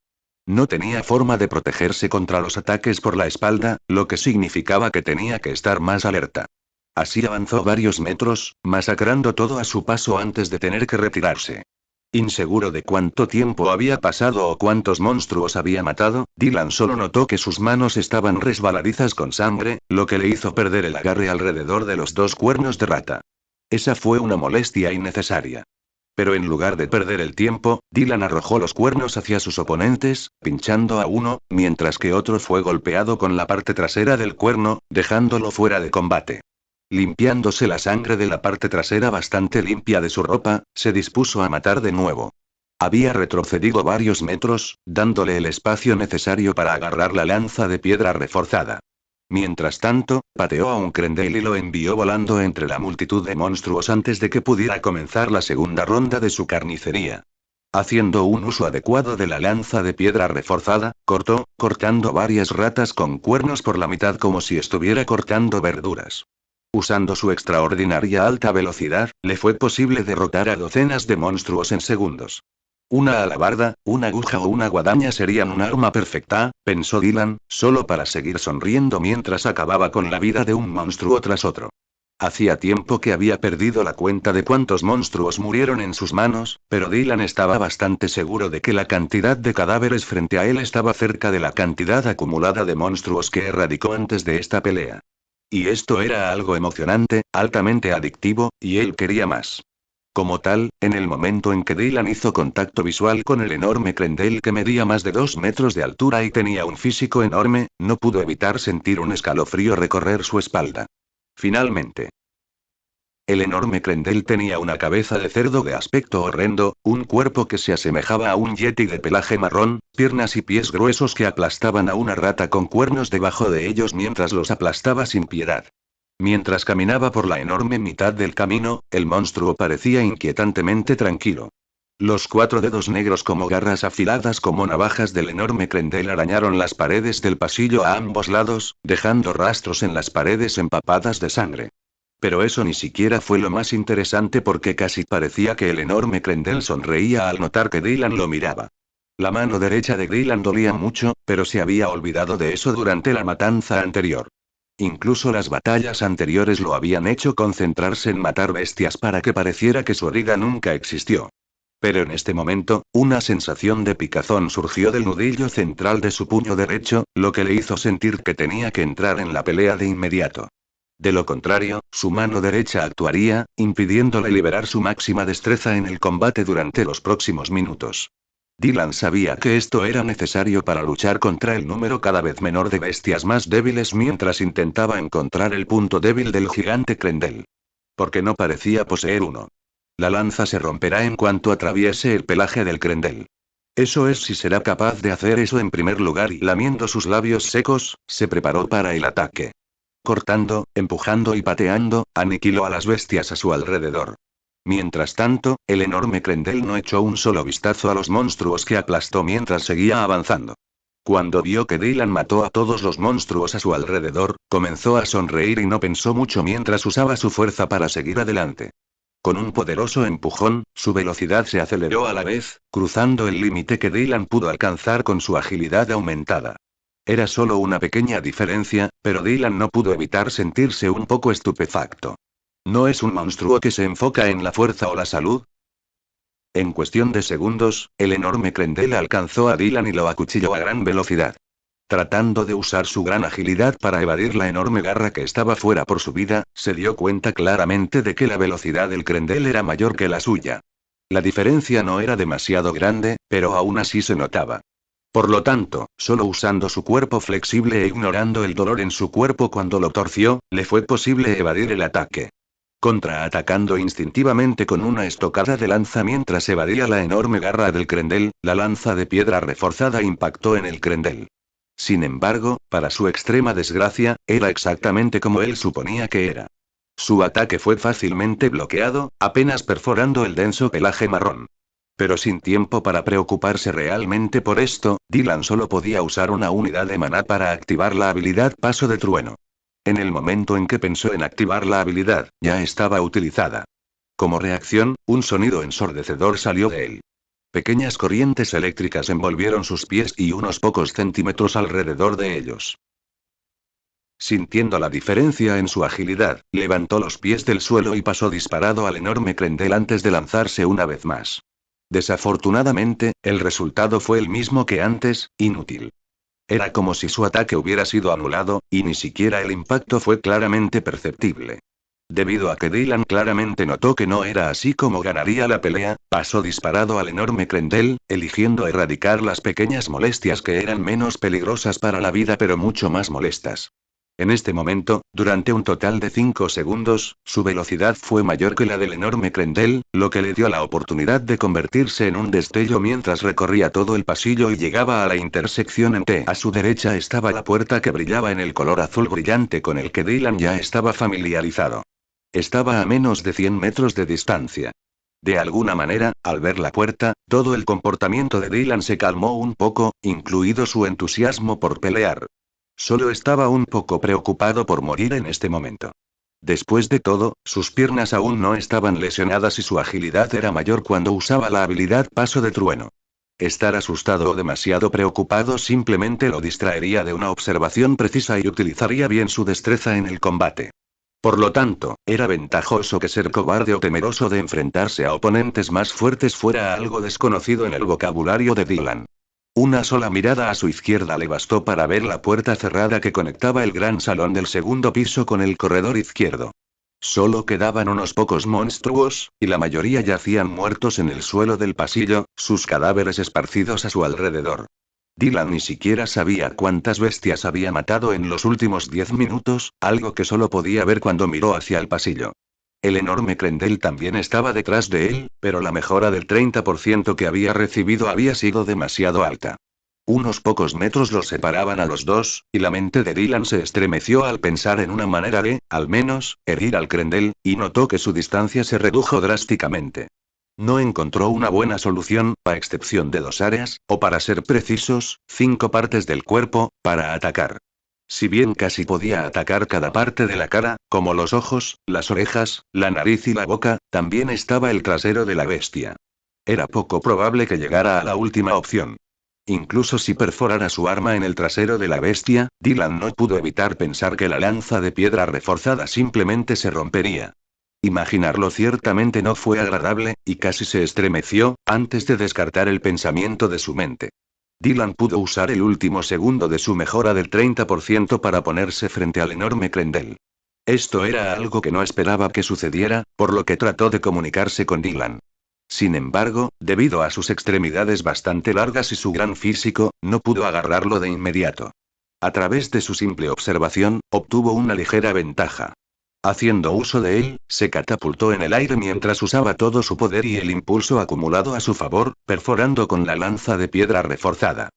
No tenía forma de protegerse contra los ataques por la espalda, lo que significaba que tenía que estar más alerta. Así avanzó varios metros, masacrando todo a su paso antes de tener que retirarse. Inseguro de cuánto tiempo había pasado o cuántos monstruos había matado, Dylan solo notó que sus manos estaban resbaladizas con sangre, lo que le hizo perder el agarre alrededor de los 2 cuernos de rata. Esa fue una molestia innecesaria. Pero en lugar de perder el tiempo, Dylan arrojó los cuernos hacia sus oponentes, pinchando a uno, mientras que otro fue golpeado con la parte trasera del cuerno, dejándolo fuera de combate. Limpiándose la sangre de la parte trasera bastante limpia de su ropa, se dispuso a matar de nuevo. Había retrocedido varios metros, dándole el espacio necesario para agarrar la lanza de piedra reforzada. Mientras tanto, pateó a un Krendel y lo envió volando entre la multitud de monstruos antes de que pudiera comenzar la segunda ronda de su carnicería. Haciendo un uso adecuado de la lanza de piedra reforzada, cortando varias ratas con cuernos por la mitad como si estuviera cortando verduras. Usando su extraordinaria alta velocidad, le fue posible derrotar a docenas de monstruos en segundos. Una alabarda, una aguja o una guadaña serían un arma perfecta, pensó Dylan, solo para seguir sonriendo mientras acababa con la vida de un monstruo tras otro. Hacía tiempo que había perdido la cuenta de cuántos monstruos murieron en sus manos, pero Dylan estaba bastante seguro de que la cantidad de cadáveres frente a él estaba cerca de la cantidad acumulada de monstruos que erradicó antes de esta pelea. Y esto era algo emocionante, altamente adictivo, y él quería más. Como tal, en el momento en que Dylan hizo contacto visual con el enorme Krendel que medía más de 2 metros de altura y tenía un físico enorme, no pudo evitar sentir un escalofrío recorrer su espalda. Finalmente. El enorme Krendel tenía una cabeza de cerdo de aspecto horrendo, un cuerpo que se asemejaba a un yeti de pelaje marrón, piernas y pies gruesos que aplastaban a una rata con cuernos debajo de ellos mientras los aplastaba sin piedad. Mientras caminaba por la enorme mitad del camino, el monstruo parecía inquietantemente tranquilo. Los 4 dedos negros como garras afiladas como navajas del enorme Krendel arañaron las paredes del pasillo a ambos lados, dejando rastros en las paredes empapadas de sangre. Pero eso ni siquiera fue lo más interesante porque casi parecía que el enorme Crendel sonreía al notar que Dylan lo miraba. La mano derecha de Dylan dolía mucho, pero se había olvidado de eso durante la matanza anterior. Incluso las batallas anteriores lo habían hecho concentrarse en matar bestias para que pareciera que su herida nunca existió. Pero en este momento, una sensación de picazón surgió del nudillo central de su puño derecho, lo que le hizo sentir que tenía que entrar en la pelea de inmediato. De lo contrario, su mano derecha actuaría, impidiéndole liberar su máxima destreza en el combate durante los próximos minutos. Dylan sabía que esto era necesario para luchar contra el número cada vez menor de bestias más débiles mientras intentaba encontrar el punto débil del gigante Crendel. Porque no parecía poseer uno. La lanza se romperá en cuanto atraviese el pelaje del Crendel. Eso es si será capaz de hacer eso en primer lugar y lamiendo sus labios secos, se preparó para el ataque. Cortando, empujando y pateando, aniquiló a las bestias a su alrededor. Mientras tanto, el enorme Crendel no echó un solo vistazo a los monstruos que aplastó mientras seguía avanzando. Cuando vio que Dylan mató a todos los monstruos a su alrededor, comenzó a sonreír y no pensó mucho mientras usaba su fuerza para seguir adelante. Con un poderoso empujón, su velocidad se aceleró a la vez, cruzando el límite que Dylan pudo alcanzar con su agilidad aumentada. Era solo una pequeña diferencia, pero Dylan no pudo evitar sentirse un poco estupefacto. ¿No es un monstruo que se enfoca en la fuerza o la salud? En cuestión de segundos, el enorme Crendel alcanzó a Dylan y lo acuchilló a gran velocidad. Tratando de usar su gran agilidad para evadir la enorme garra que estaba fuera por su vida, se dio cuenta claramente de que la velocidad del Crendel era mayor que la suya. La diferencia no era demasiado grande, pero aún así se notaba. Por lo tanto, solo usando su cuerpo flexible e ignorando el dolor en su cuerpo cuando lo torció, le fue posible evadir el ataque. Contraatacando instintivamente con una estocada de lanza mientras evadía la enorme garra del Crendel, la lanza de piedra reforzada impactó en el Crendel. Sin embargo, para su extrema desgracia, era exactamente como él suponía que era. Su ataque fue fácilmente bloqueado, apenas perforando el denso pelaje marrón. Pero sin tiempo para preocuparse realmente por esto, Dylan solo podía usar una unidad de maná para activar la habilidad Paso de Trueno. En el momento en que pensó en activar la habilidad, ya estaba utilizada. Como reacción, un sonido ensordecedor salió de él. Pequeñas corrientes eléctricas envolvieron sus pies y unos pocos centímetros alrededor de ellos. Sintiendo la diferencia en su agilidad, levantó los pies del suelo y pasó disparado al enorme Crendel antes de lanzarse una vez más. Desafortunadamente, el resultado fue el mismo que antes, inútil. Era como si su ataque hubiera sido anulado, y ni siquiera el impacto fue claramente perceptible. Debido a que Dylan claramente notó que no era así como ganaría la pelea, pasó disparado al enorme Crendel, eligiendo erradicar las pequeñas molestias que eran menos peligrosas para la vida pero mucho más molestas. En este momento, durante un total de 5 segundos, su velocidad fue mayor que la del enorme Crendel, lo que le dio la oportunidad de convertirse en un destello mientras recorría todo el pasillo y llegaba a la intersección en T. A su derecha estaba la puerta que brillaba en el color azul brillante con el que Dylan ya estaba familiarizado. Estaba a menos de 100 metros de distancia. De alguna manera, al ver la puerta, todo el comportamiento de Dylan se calmó un poco, incluido su entusiasmo por pelear. Solo estaba un poco preocupado por morir en este momento. Después de todo, sus piernas aún no estaban lesionadas y su agilidad era mayor cuando usaba la habilidad Paso de Trueno. Estar asustado o demasiado preocupado simplemente lo distraería de una observación precisa y utilizaría bien su destreza en el combate. Por lo tanto, era ventajoso que ser cobarde o temeroso de enfrentarse a oponentes más fuertes fuera algo desconocido en el vocabulario de Dylan. Una sola mirada a su izquierda le bastó para ver la puerta cerrada que conectaba el gran salón del segundo piso con el corredor izquierdo. Solo quedaban unos pocos monstruos, y la mayoría yacían muertos en el suelo del pasillo, sus cadáveres esparcidos a su alrededor. Dylan ni siquiera sabía cuántas bestias había matado en los últimos 10 minutos, algo que solo podía ver cuando miró hacia el pasillo. El enorme Crendel también estaba detrás de él, pero la mejora del 30% que había recibido había sido demasiado alta. Unos pocos metros los separaban a los dos, y la mente de Dylan se estremeció al pensar en una manera de, al menos, herir al Crendel, y notó que su distancia se redujo drásticamente. No encontró una buena solución, a excepción de 2 áreas, o para ser precisos, 5 partes del cuerpo, para atacar. Si bien casi podía atacar cada parte de la cara, como los ojos, las orejas, la nariz y la boca, también estaba el trasero de la bestia. Era poco probable que llegara a la última opción. Incluso si perforara su arma en el trasero de la bestia, Dylan no pudo evitar pensar que la lanza de piedra reforzada simplemente se rompería. Imaginarlo ciertamente no fue agradable, y casi se estremeció, antes de descartar el pensamiento de su mente. Dylan pudo usar el último segundo de su mejora del 30% para ponerse frente al enorme Krendel. Esto era algo que no esperaba que sucediera, por lo que trató de comunicarse con Dylan. Sin embargo, debido a sus extremidades bastante largas y su gran físico, no pudo agarrarlo de inmediato. A través de su simple observación, obtuvo una ligera ventaja. Haciendo uso de él, se catapultó en el aire mientras usaba todo su poder y el impulso acumulado a su favor, perforando con la lanza de piedra reforzada.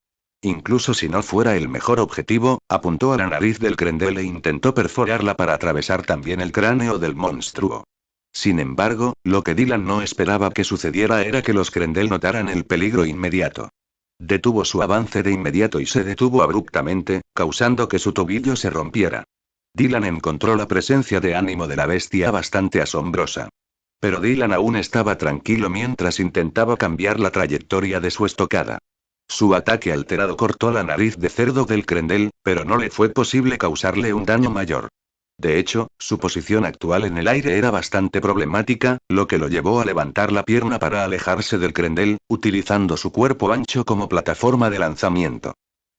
Incluso si no fuera el mejor objetivo, apuntó a la nariz del Krendel e intentó perforarla para atravesar también el cráneo del monstruo. Sin embargo, lo que Dylan no esperaba que sucediera era que los Krendel notaran el peligro inmediato. Detuvo su avance de inmediato y se detuvo abruptamente, causando que su tobillo se rompiera. Dylan encontró la presencia de ánimo de la bestia bastante asombrosa. Pero Dylan aún estaba tranquilo mientras intentaba cambiar la trayectoria de su estocada. Su ataque alterado cortó la nariz de cerdo del Krendel, pero no le fue posible causarle un daño mayor. De hecho, su posición actual en el aire era bastante problemática, lo que lo llevó a levantar la pierna para alejarse del Krendel, utilizando su cuerpo ancho como plataforma de lanzamiento.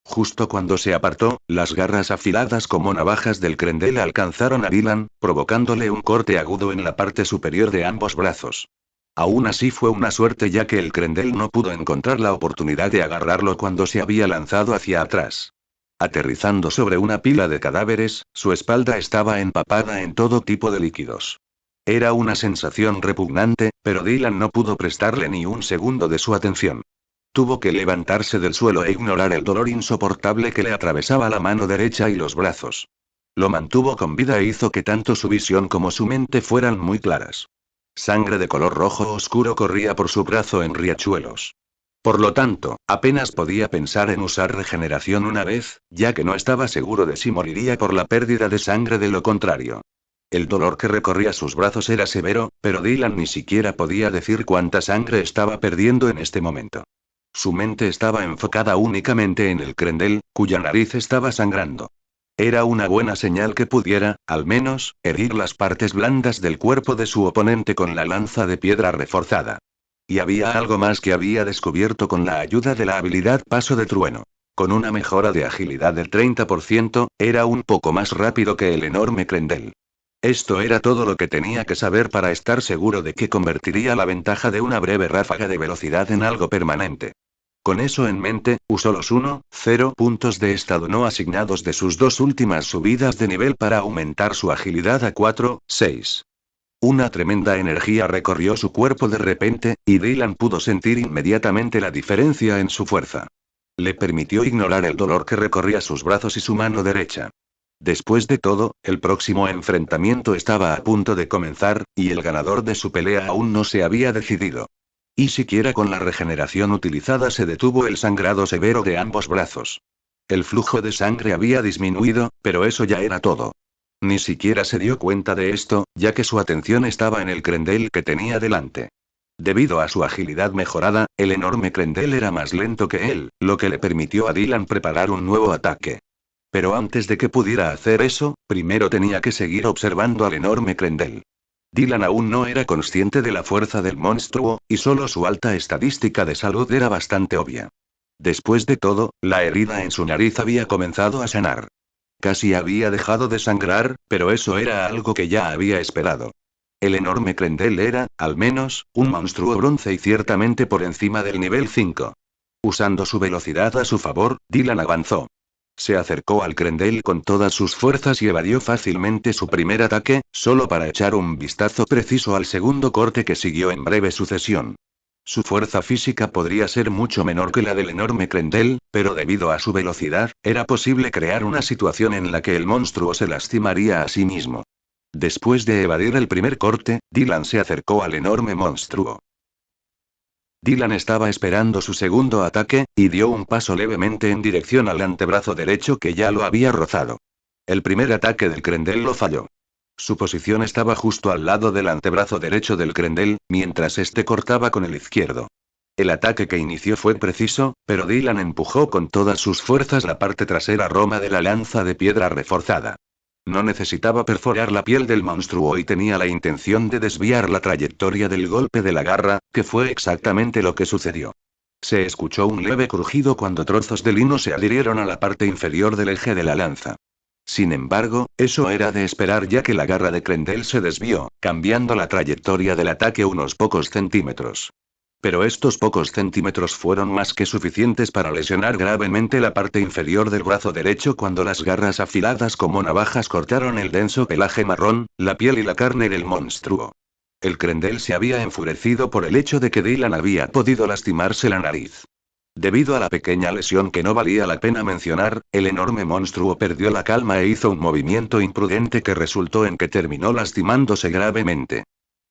Justo cuando se apartó, las garras afiladas como navajas del Krendel alcanzaron a Dylan, provocándole un corte agudo en la parte superior de ambos brazos. Aún así fue una suerte ya que el Krendel no pudo encontrar la oportunidad de agarrarlo cuando se había lanzado hacia atrás. Aterrizando sobre una pila de cadáveres, su espalda estaba empapada en todo tipo de líquidos. Era una sensación repugnante, pero Dylan no pudo prestarle ni un segundo de su atención. Tuvo que levantarse del suelo e ignorar el dolor insoportable que le atravesaba la mano derecha y los brazos. Lo mantuvo con vida e hizo que tanto su visión como su mente fueran muy claras. Sangre de color rojo oscuro corría por su brazo en riachuelos. Por lo tanto, apenas podía pensar en usar regeneración una vez, ya que no estaba seguro de si moriría por la pérdida de sangre de lo contrario. El dolor que recorría sus brazos era severo, pero Dylan ni siquiera podía decir cuánta sangre estaba perdiendo en este momento. Su mente estaba enfocada únicamente en el Krendel, cuya nariz estaba sangrando. Era una buena señal que pudiera, al menos, herir las partes blandas del cuerpo de su oponente con la lanza de piedra reforzada. Y había algo más que había descubierto con la ayuda de la habilidad Paso de Trueno. Con una mejora de agilidad del 30%, era un poco más rápido que el enorme Krendel. Esto era todo lo que tenía que saber para estar seguro de que convertiría la ventaja de una breve ráfaga de velocidad en algo permanente. Con eso en mente, usó los 1-0 puntos de estado no asignados de sus dos últimas subidas de nivel para aumentar su agilidad a 4-6. Una tremenda energía recorrió su cuerpo de repente, y Dylan pudo sentir inmediatamente la diferencia en su fuerza. Le permitió ignorar el dolor que recorría sus brazos y su mano derecha. Después de todo, el próximo enfrentamiento estaba a punto de comenzar, y el ganador de su pelea aún no se había decidido. Y siquiera con la regeneración utilizada se detuvo el sangrado severo de ambos brazos. El flujo de sangre había disminuido, pero eso ya era todo. Ni siquiera se dio cuenta de esto, ya que su atención estaba en el Krendel que tenía delante. Debido a su agilidad mejorada, el enorme Krendel era más lento que él, lo que le permitió a Dylan preparar un nuevo ataque. Pero antes de que pudiera hacer eso, primero tenía que seguir observando al enorme Krendel. Dylan aún no era consciente de la fuerza del monstruo, y solo su alta estadística de salud era bastante obvia. Después de todo, la herida en su nariz había comenzado a sanar. Casi había dejado de sangrar, pero eso era algo que ya había esperado. El enorme Krendel era, al menos, un monstruo bronce y ciertamente por encima del nivel 5. Usando su velocidad a su favor, Dylan avanzó. Se acercó al Krendel con todas sus fuerzas y evadió fácilmente su primer ataque, solo para echar un vistazo preciso al segundo corte que siguió en breve sucesión. Su fuerza física podría ser mucho menor que la del enorme Krendel, pero debido a su velocidad, era posible crear una situación en la que el monstruo se lastimaría a sí mismo. Después de evadir el primer corte, Dylan se acercó al enorme monstruo. Dylan estaba esperando su segundo ataque, y dio un paso levemente en dirección al antebrazo derecho que ya lo había rozado. El primer ataque del Krendel lo falló. Su posición estaba justo al lado del antebrazo derecho del Krendel, mientras este cortaba con el izquierdo. El ataque que inició fue preciso, pero Dylan empujó con todas sus fuerzas la parte trasera roma de la lanza de piedra reforzada. No necesitaba perforar la piel del monstruo y tenía la intención de desviar la trayectoria del golpe de la garra, que fue exactamente lo que sucedió. Se escuchó un leve crujido cuando trozos de lino se adhirieron a la parte inferior del eje de la lanza. Sin embargo, eso era de esperar ya que la garra de Krendel se desvió, cambiando la trayectoria del ataque unos pocos centímetros. Pero estos pocos centímetros fueron más que suficientes para lesionar gravemente la parte inferior del brazo derecho cuando las garras afiladas como navajas cortaron el denso pelaje marrón, la piel y la carne del monstruo. El Krendel se había enfurecido por el hecho de que Dylan había podido lastimarse la nariz. Debido a la pequeña lesión que no valía la pena mencionar, el enorme monstruo perdió la calma e hizo un movimiento imprudente que resultó en que terminó lastimándose gravemente.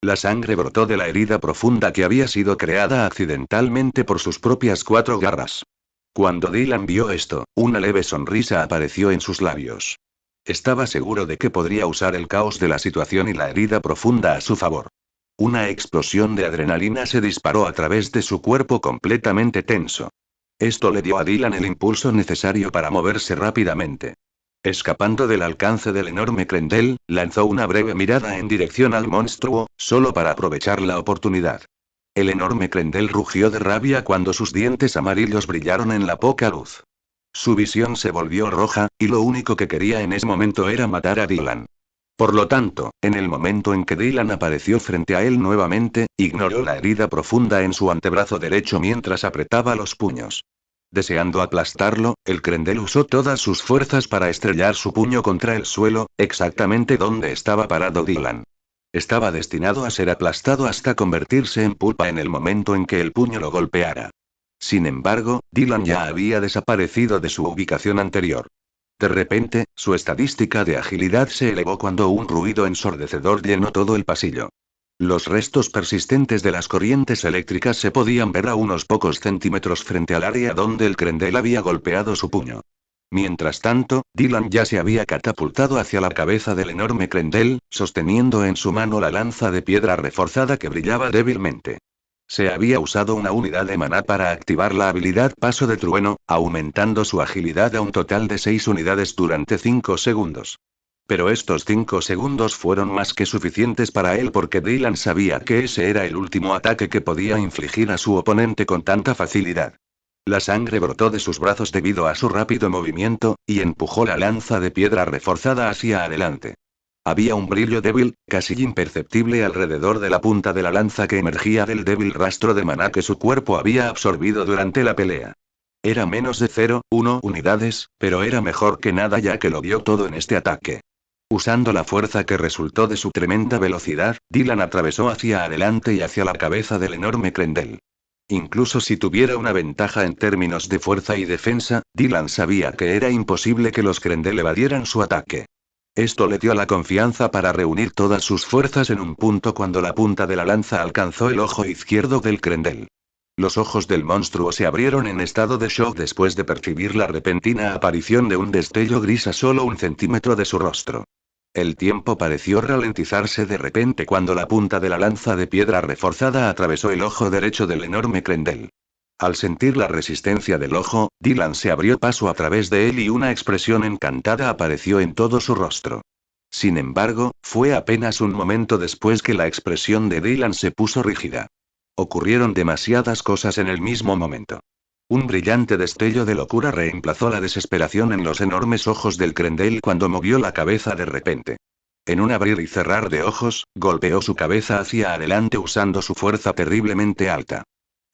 La sangre brotó de la herida profunda que había sido creada accidentalmente por sus propias 4 garras. Cuando Dylan vio esto, una leve sonrisa apareció en sus labios. Estaba seguro de que podría usar el caos de la situación y la herida profunda a su favor. Una explosión de adrenalina se disparó a través de su cuerpo completamente tenso. Esto le dio a Dylan el impulso necesario para moverse rápidamente. Escapando del alcance del enorme Krendel, lanzó una breve mirada en dirección al monstruo, solo para aprovechar la oportunidad. El enorme Krendel rugió de rabia cuando sus dientes amarillos brillaron en la poca luz. Su visión se volvió roja, y lo único que quería en ese momento era matar a Dylan. Por lo tanto, en el momento en que Dylan apareció frente a él nuevamente, ignoró la herida profunda en su antebrazo derecho mientras apretaba los puños. Deseando aplastarlo, el Krendel usó todas sus fuerzas para estrellar su puño contra el suelo, exactamente donde estaba parado Dylan. Estaba destinado a ser aplastado hasta convertirse en pulpa en el momento en que el puño lo golpeara. Sin embargo, Dylan ya había desaparecido de su ubicación anterior. De repente, su estadística de agilidad se elevó cuando un ruido ensordecedor llenó todo el pasillo. Los restos persistentes de las corrientes eléctricas se podían ver a unos pocos centímetros frente al área donde el Krendel había golpeado su puño. Mientras tanto, Dylan ya se había catapultado hacia la cabeza del enorme Krendel, sosteniendo en su mano la lanza de piedra reforzada que brillaba débilmente. Se había usado una unidad de maná para activar la habilidad Paso de Trueno, aumentando su agilidad a un total de 6 unidades durante 5 segundos. Pero estos 5 segundos fueron más que suficientes para él porque Dylan sabía que ese era el último ataque que podía infligir a su oponente con tanta facilidad. La sangre brotó de sus brazos debido a su rápido movimiento, y empujó la lanza de piedra reforzada hacia adelante. Había un brillo débil, casi imperceptible alrededor de la punta de la lanza que emergía del débil rastro de maná que su cuerpo había absorbido durante la pelea. Era menos de 0,1 unidades, pero era mejor que nada ya que lo dio todo en este ataque. Usando la fuerza que resultó de su tremenda velocidad, Dylan atravesó hacia adelante y hacia la cabeza del enorme Krendel. Incluso si tuviera una ventaja en términos de fuerza y defensa, Dylan sabía que era imposible que los Krendel evadieran su ataque. Esto le dio la confianza para reunir todas sus fuerzas en un punto cuando la punta de la lanza alcanzó el ojo izquierdo del Krendel. Los ojos del monstruo se abrieron en estado de shock después de percibir la repentina aparición de un destello gris a solo 1 centímetro de su rostro. El tiempo pareció ralentizarse de repente cuando la punta de la lanza de piedra reforzada atravesó el ojo derecho del enorme Krendel. Al sentir la resistencia del ojo, Dylan se abrió paso a través de él y una expresión encantada apareció en todo su rostro. Sin embargo, fue apenas un momento después que la expresión de Dylan se puso rígida. Ocurrieron demasiadas cosas en el mismo momento. Un brillante destello de locura reemplazó la desesperación en los enormes ojos del Krendel cuando movió la cabeza de repente. En un abrir y cerrar de ojos, golpeó su cabeza hacia adelante usando su fuerza terriblemente alta.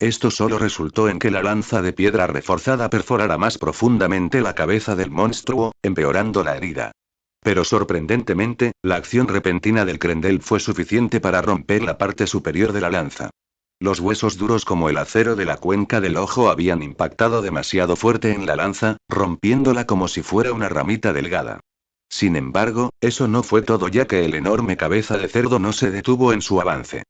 Esto solo resultó en que la lanza de piedra reforzada perforara más profundamente la cabeza del monstruo, empeorando la herida. Pero sorprendentemente, la acción repentina del Krendel fue suficiente para romper la parte superior de la lanza. Los huesos duros como el acero de la cuenca del ojo habían impactado demasiado fuerte en la lanza, rompiéndola como si fuera una ramita delgada. Sin embargo, eso no fue todo ya que el enorme cabeza de cerdo no se detuvo en su avance.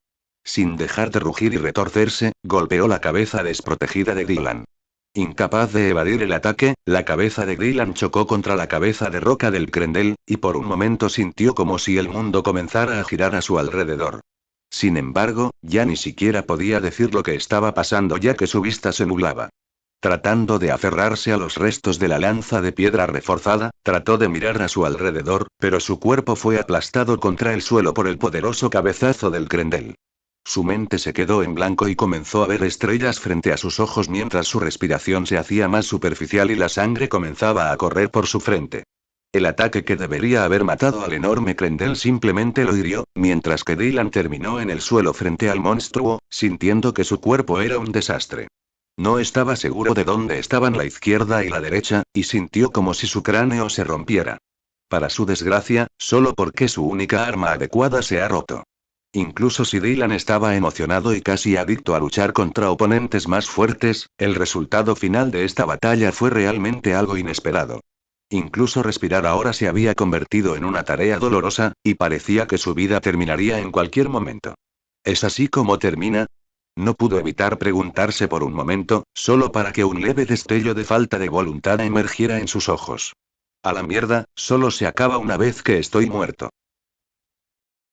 Sin dejar de rugir y retorcerse, golpeó la cabeza desprotegida de Dylan. Incapaz de evadir el ataque, la cabeza de Dylan chocó contra la cabeza de roca del Crendel, y por un momento sintió como si el mundo comenzara a girar a su alrededor. Sin embargo, ya ni siquiera podía decir lo que estaba pasando ya que su vista se nublaba. Tratando de aferrarse a los restos de la lanza de piedra reforzada, trató de mirar a su alrededor, pero su cuerpo fue aplastado contra el suelo por el poderoso cabezazo del Crendel. Su mente se quedó en blanco y comenzó a ver estrellas frente a sus ojos mientras su respiración se hacía más superficial y la sangre comenzaba a correr por su frente. El ataque que debería haber matado al enorme Crendel simplemente lo hirió, mientras que Dylan terminó en el suelo frente al monstruo, sintiendo que su cuerpo era un desastre. No estaba seguro de dónde estaban la izquierda y la derecha, y sintió como si su cráneo se rompiera. Para su desgracia, solo porque su única arma adecuada se ha roto. Incluso si Dylan estaba emocionado y casi adicto a luchar contra oponentes más fuertes, el resultado final de esta batalla fue realmente algo inesperado. Incluso respirar ahora se había convertido en una tarea dolorosa, y parecía que su vida terminaría en cualquier momento. ¿Es así como termina? No pudo evitar preguntarse por un momento, solo para que un leve destello de falta de voluntad emergiera en sus ojos. A la mierda, solo se acaba una vez que estoy muerto.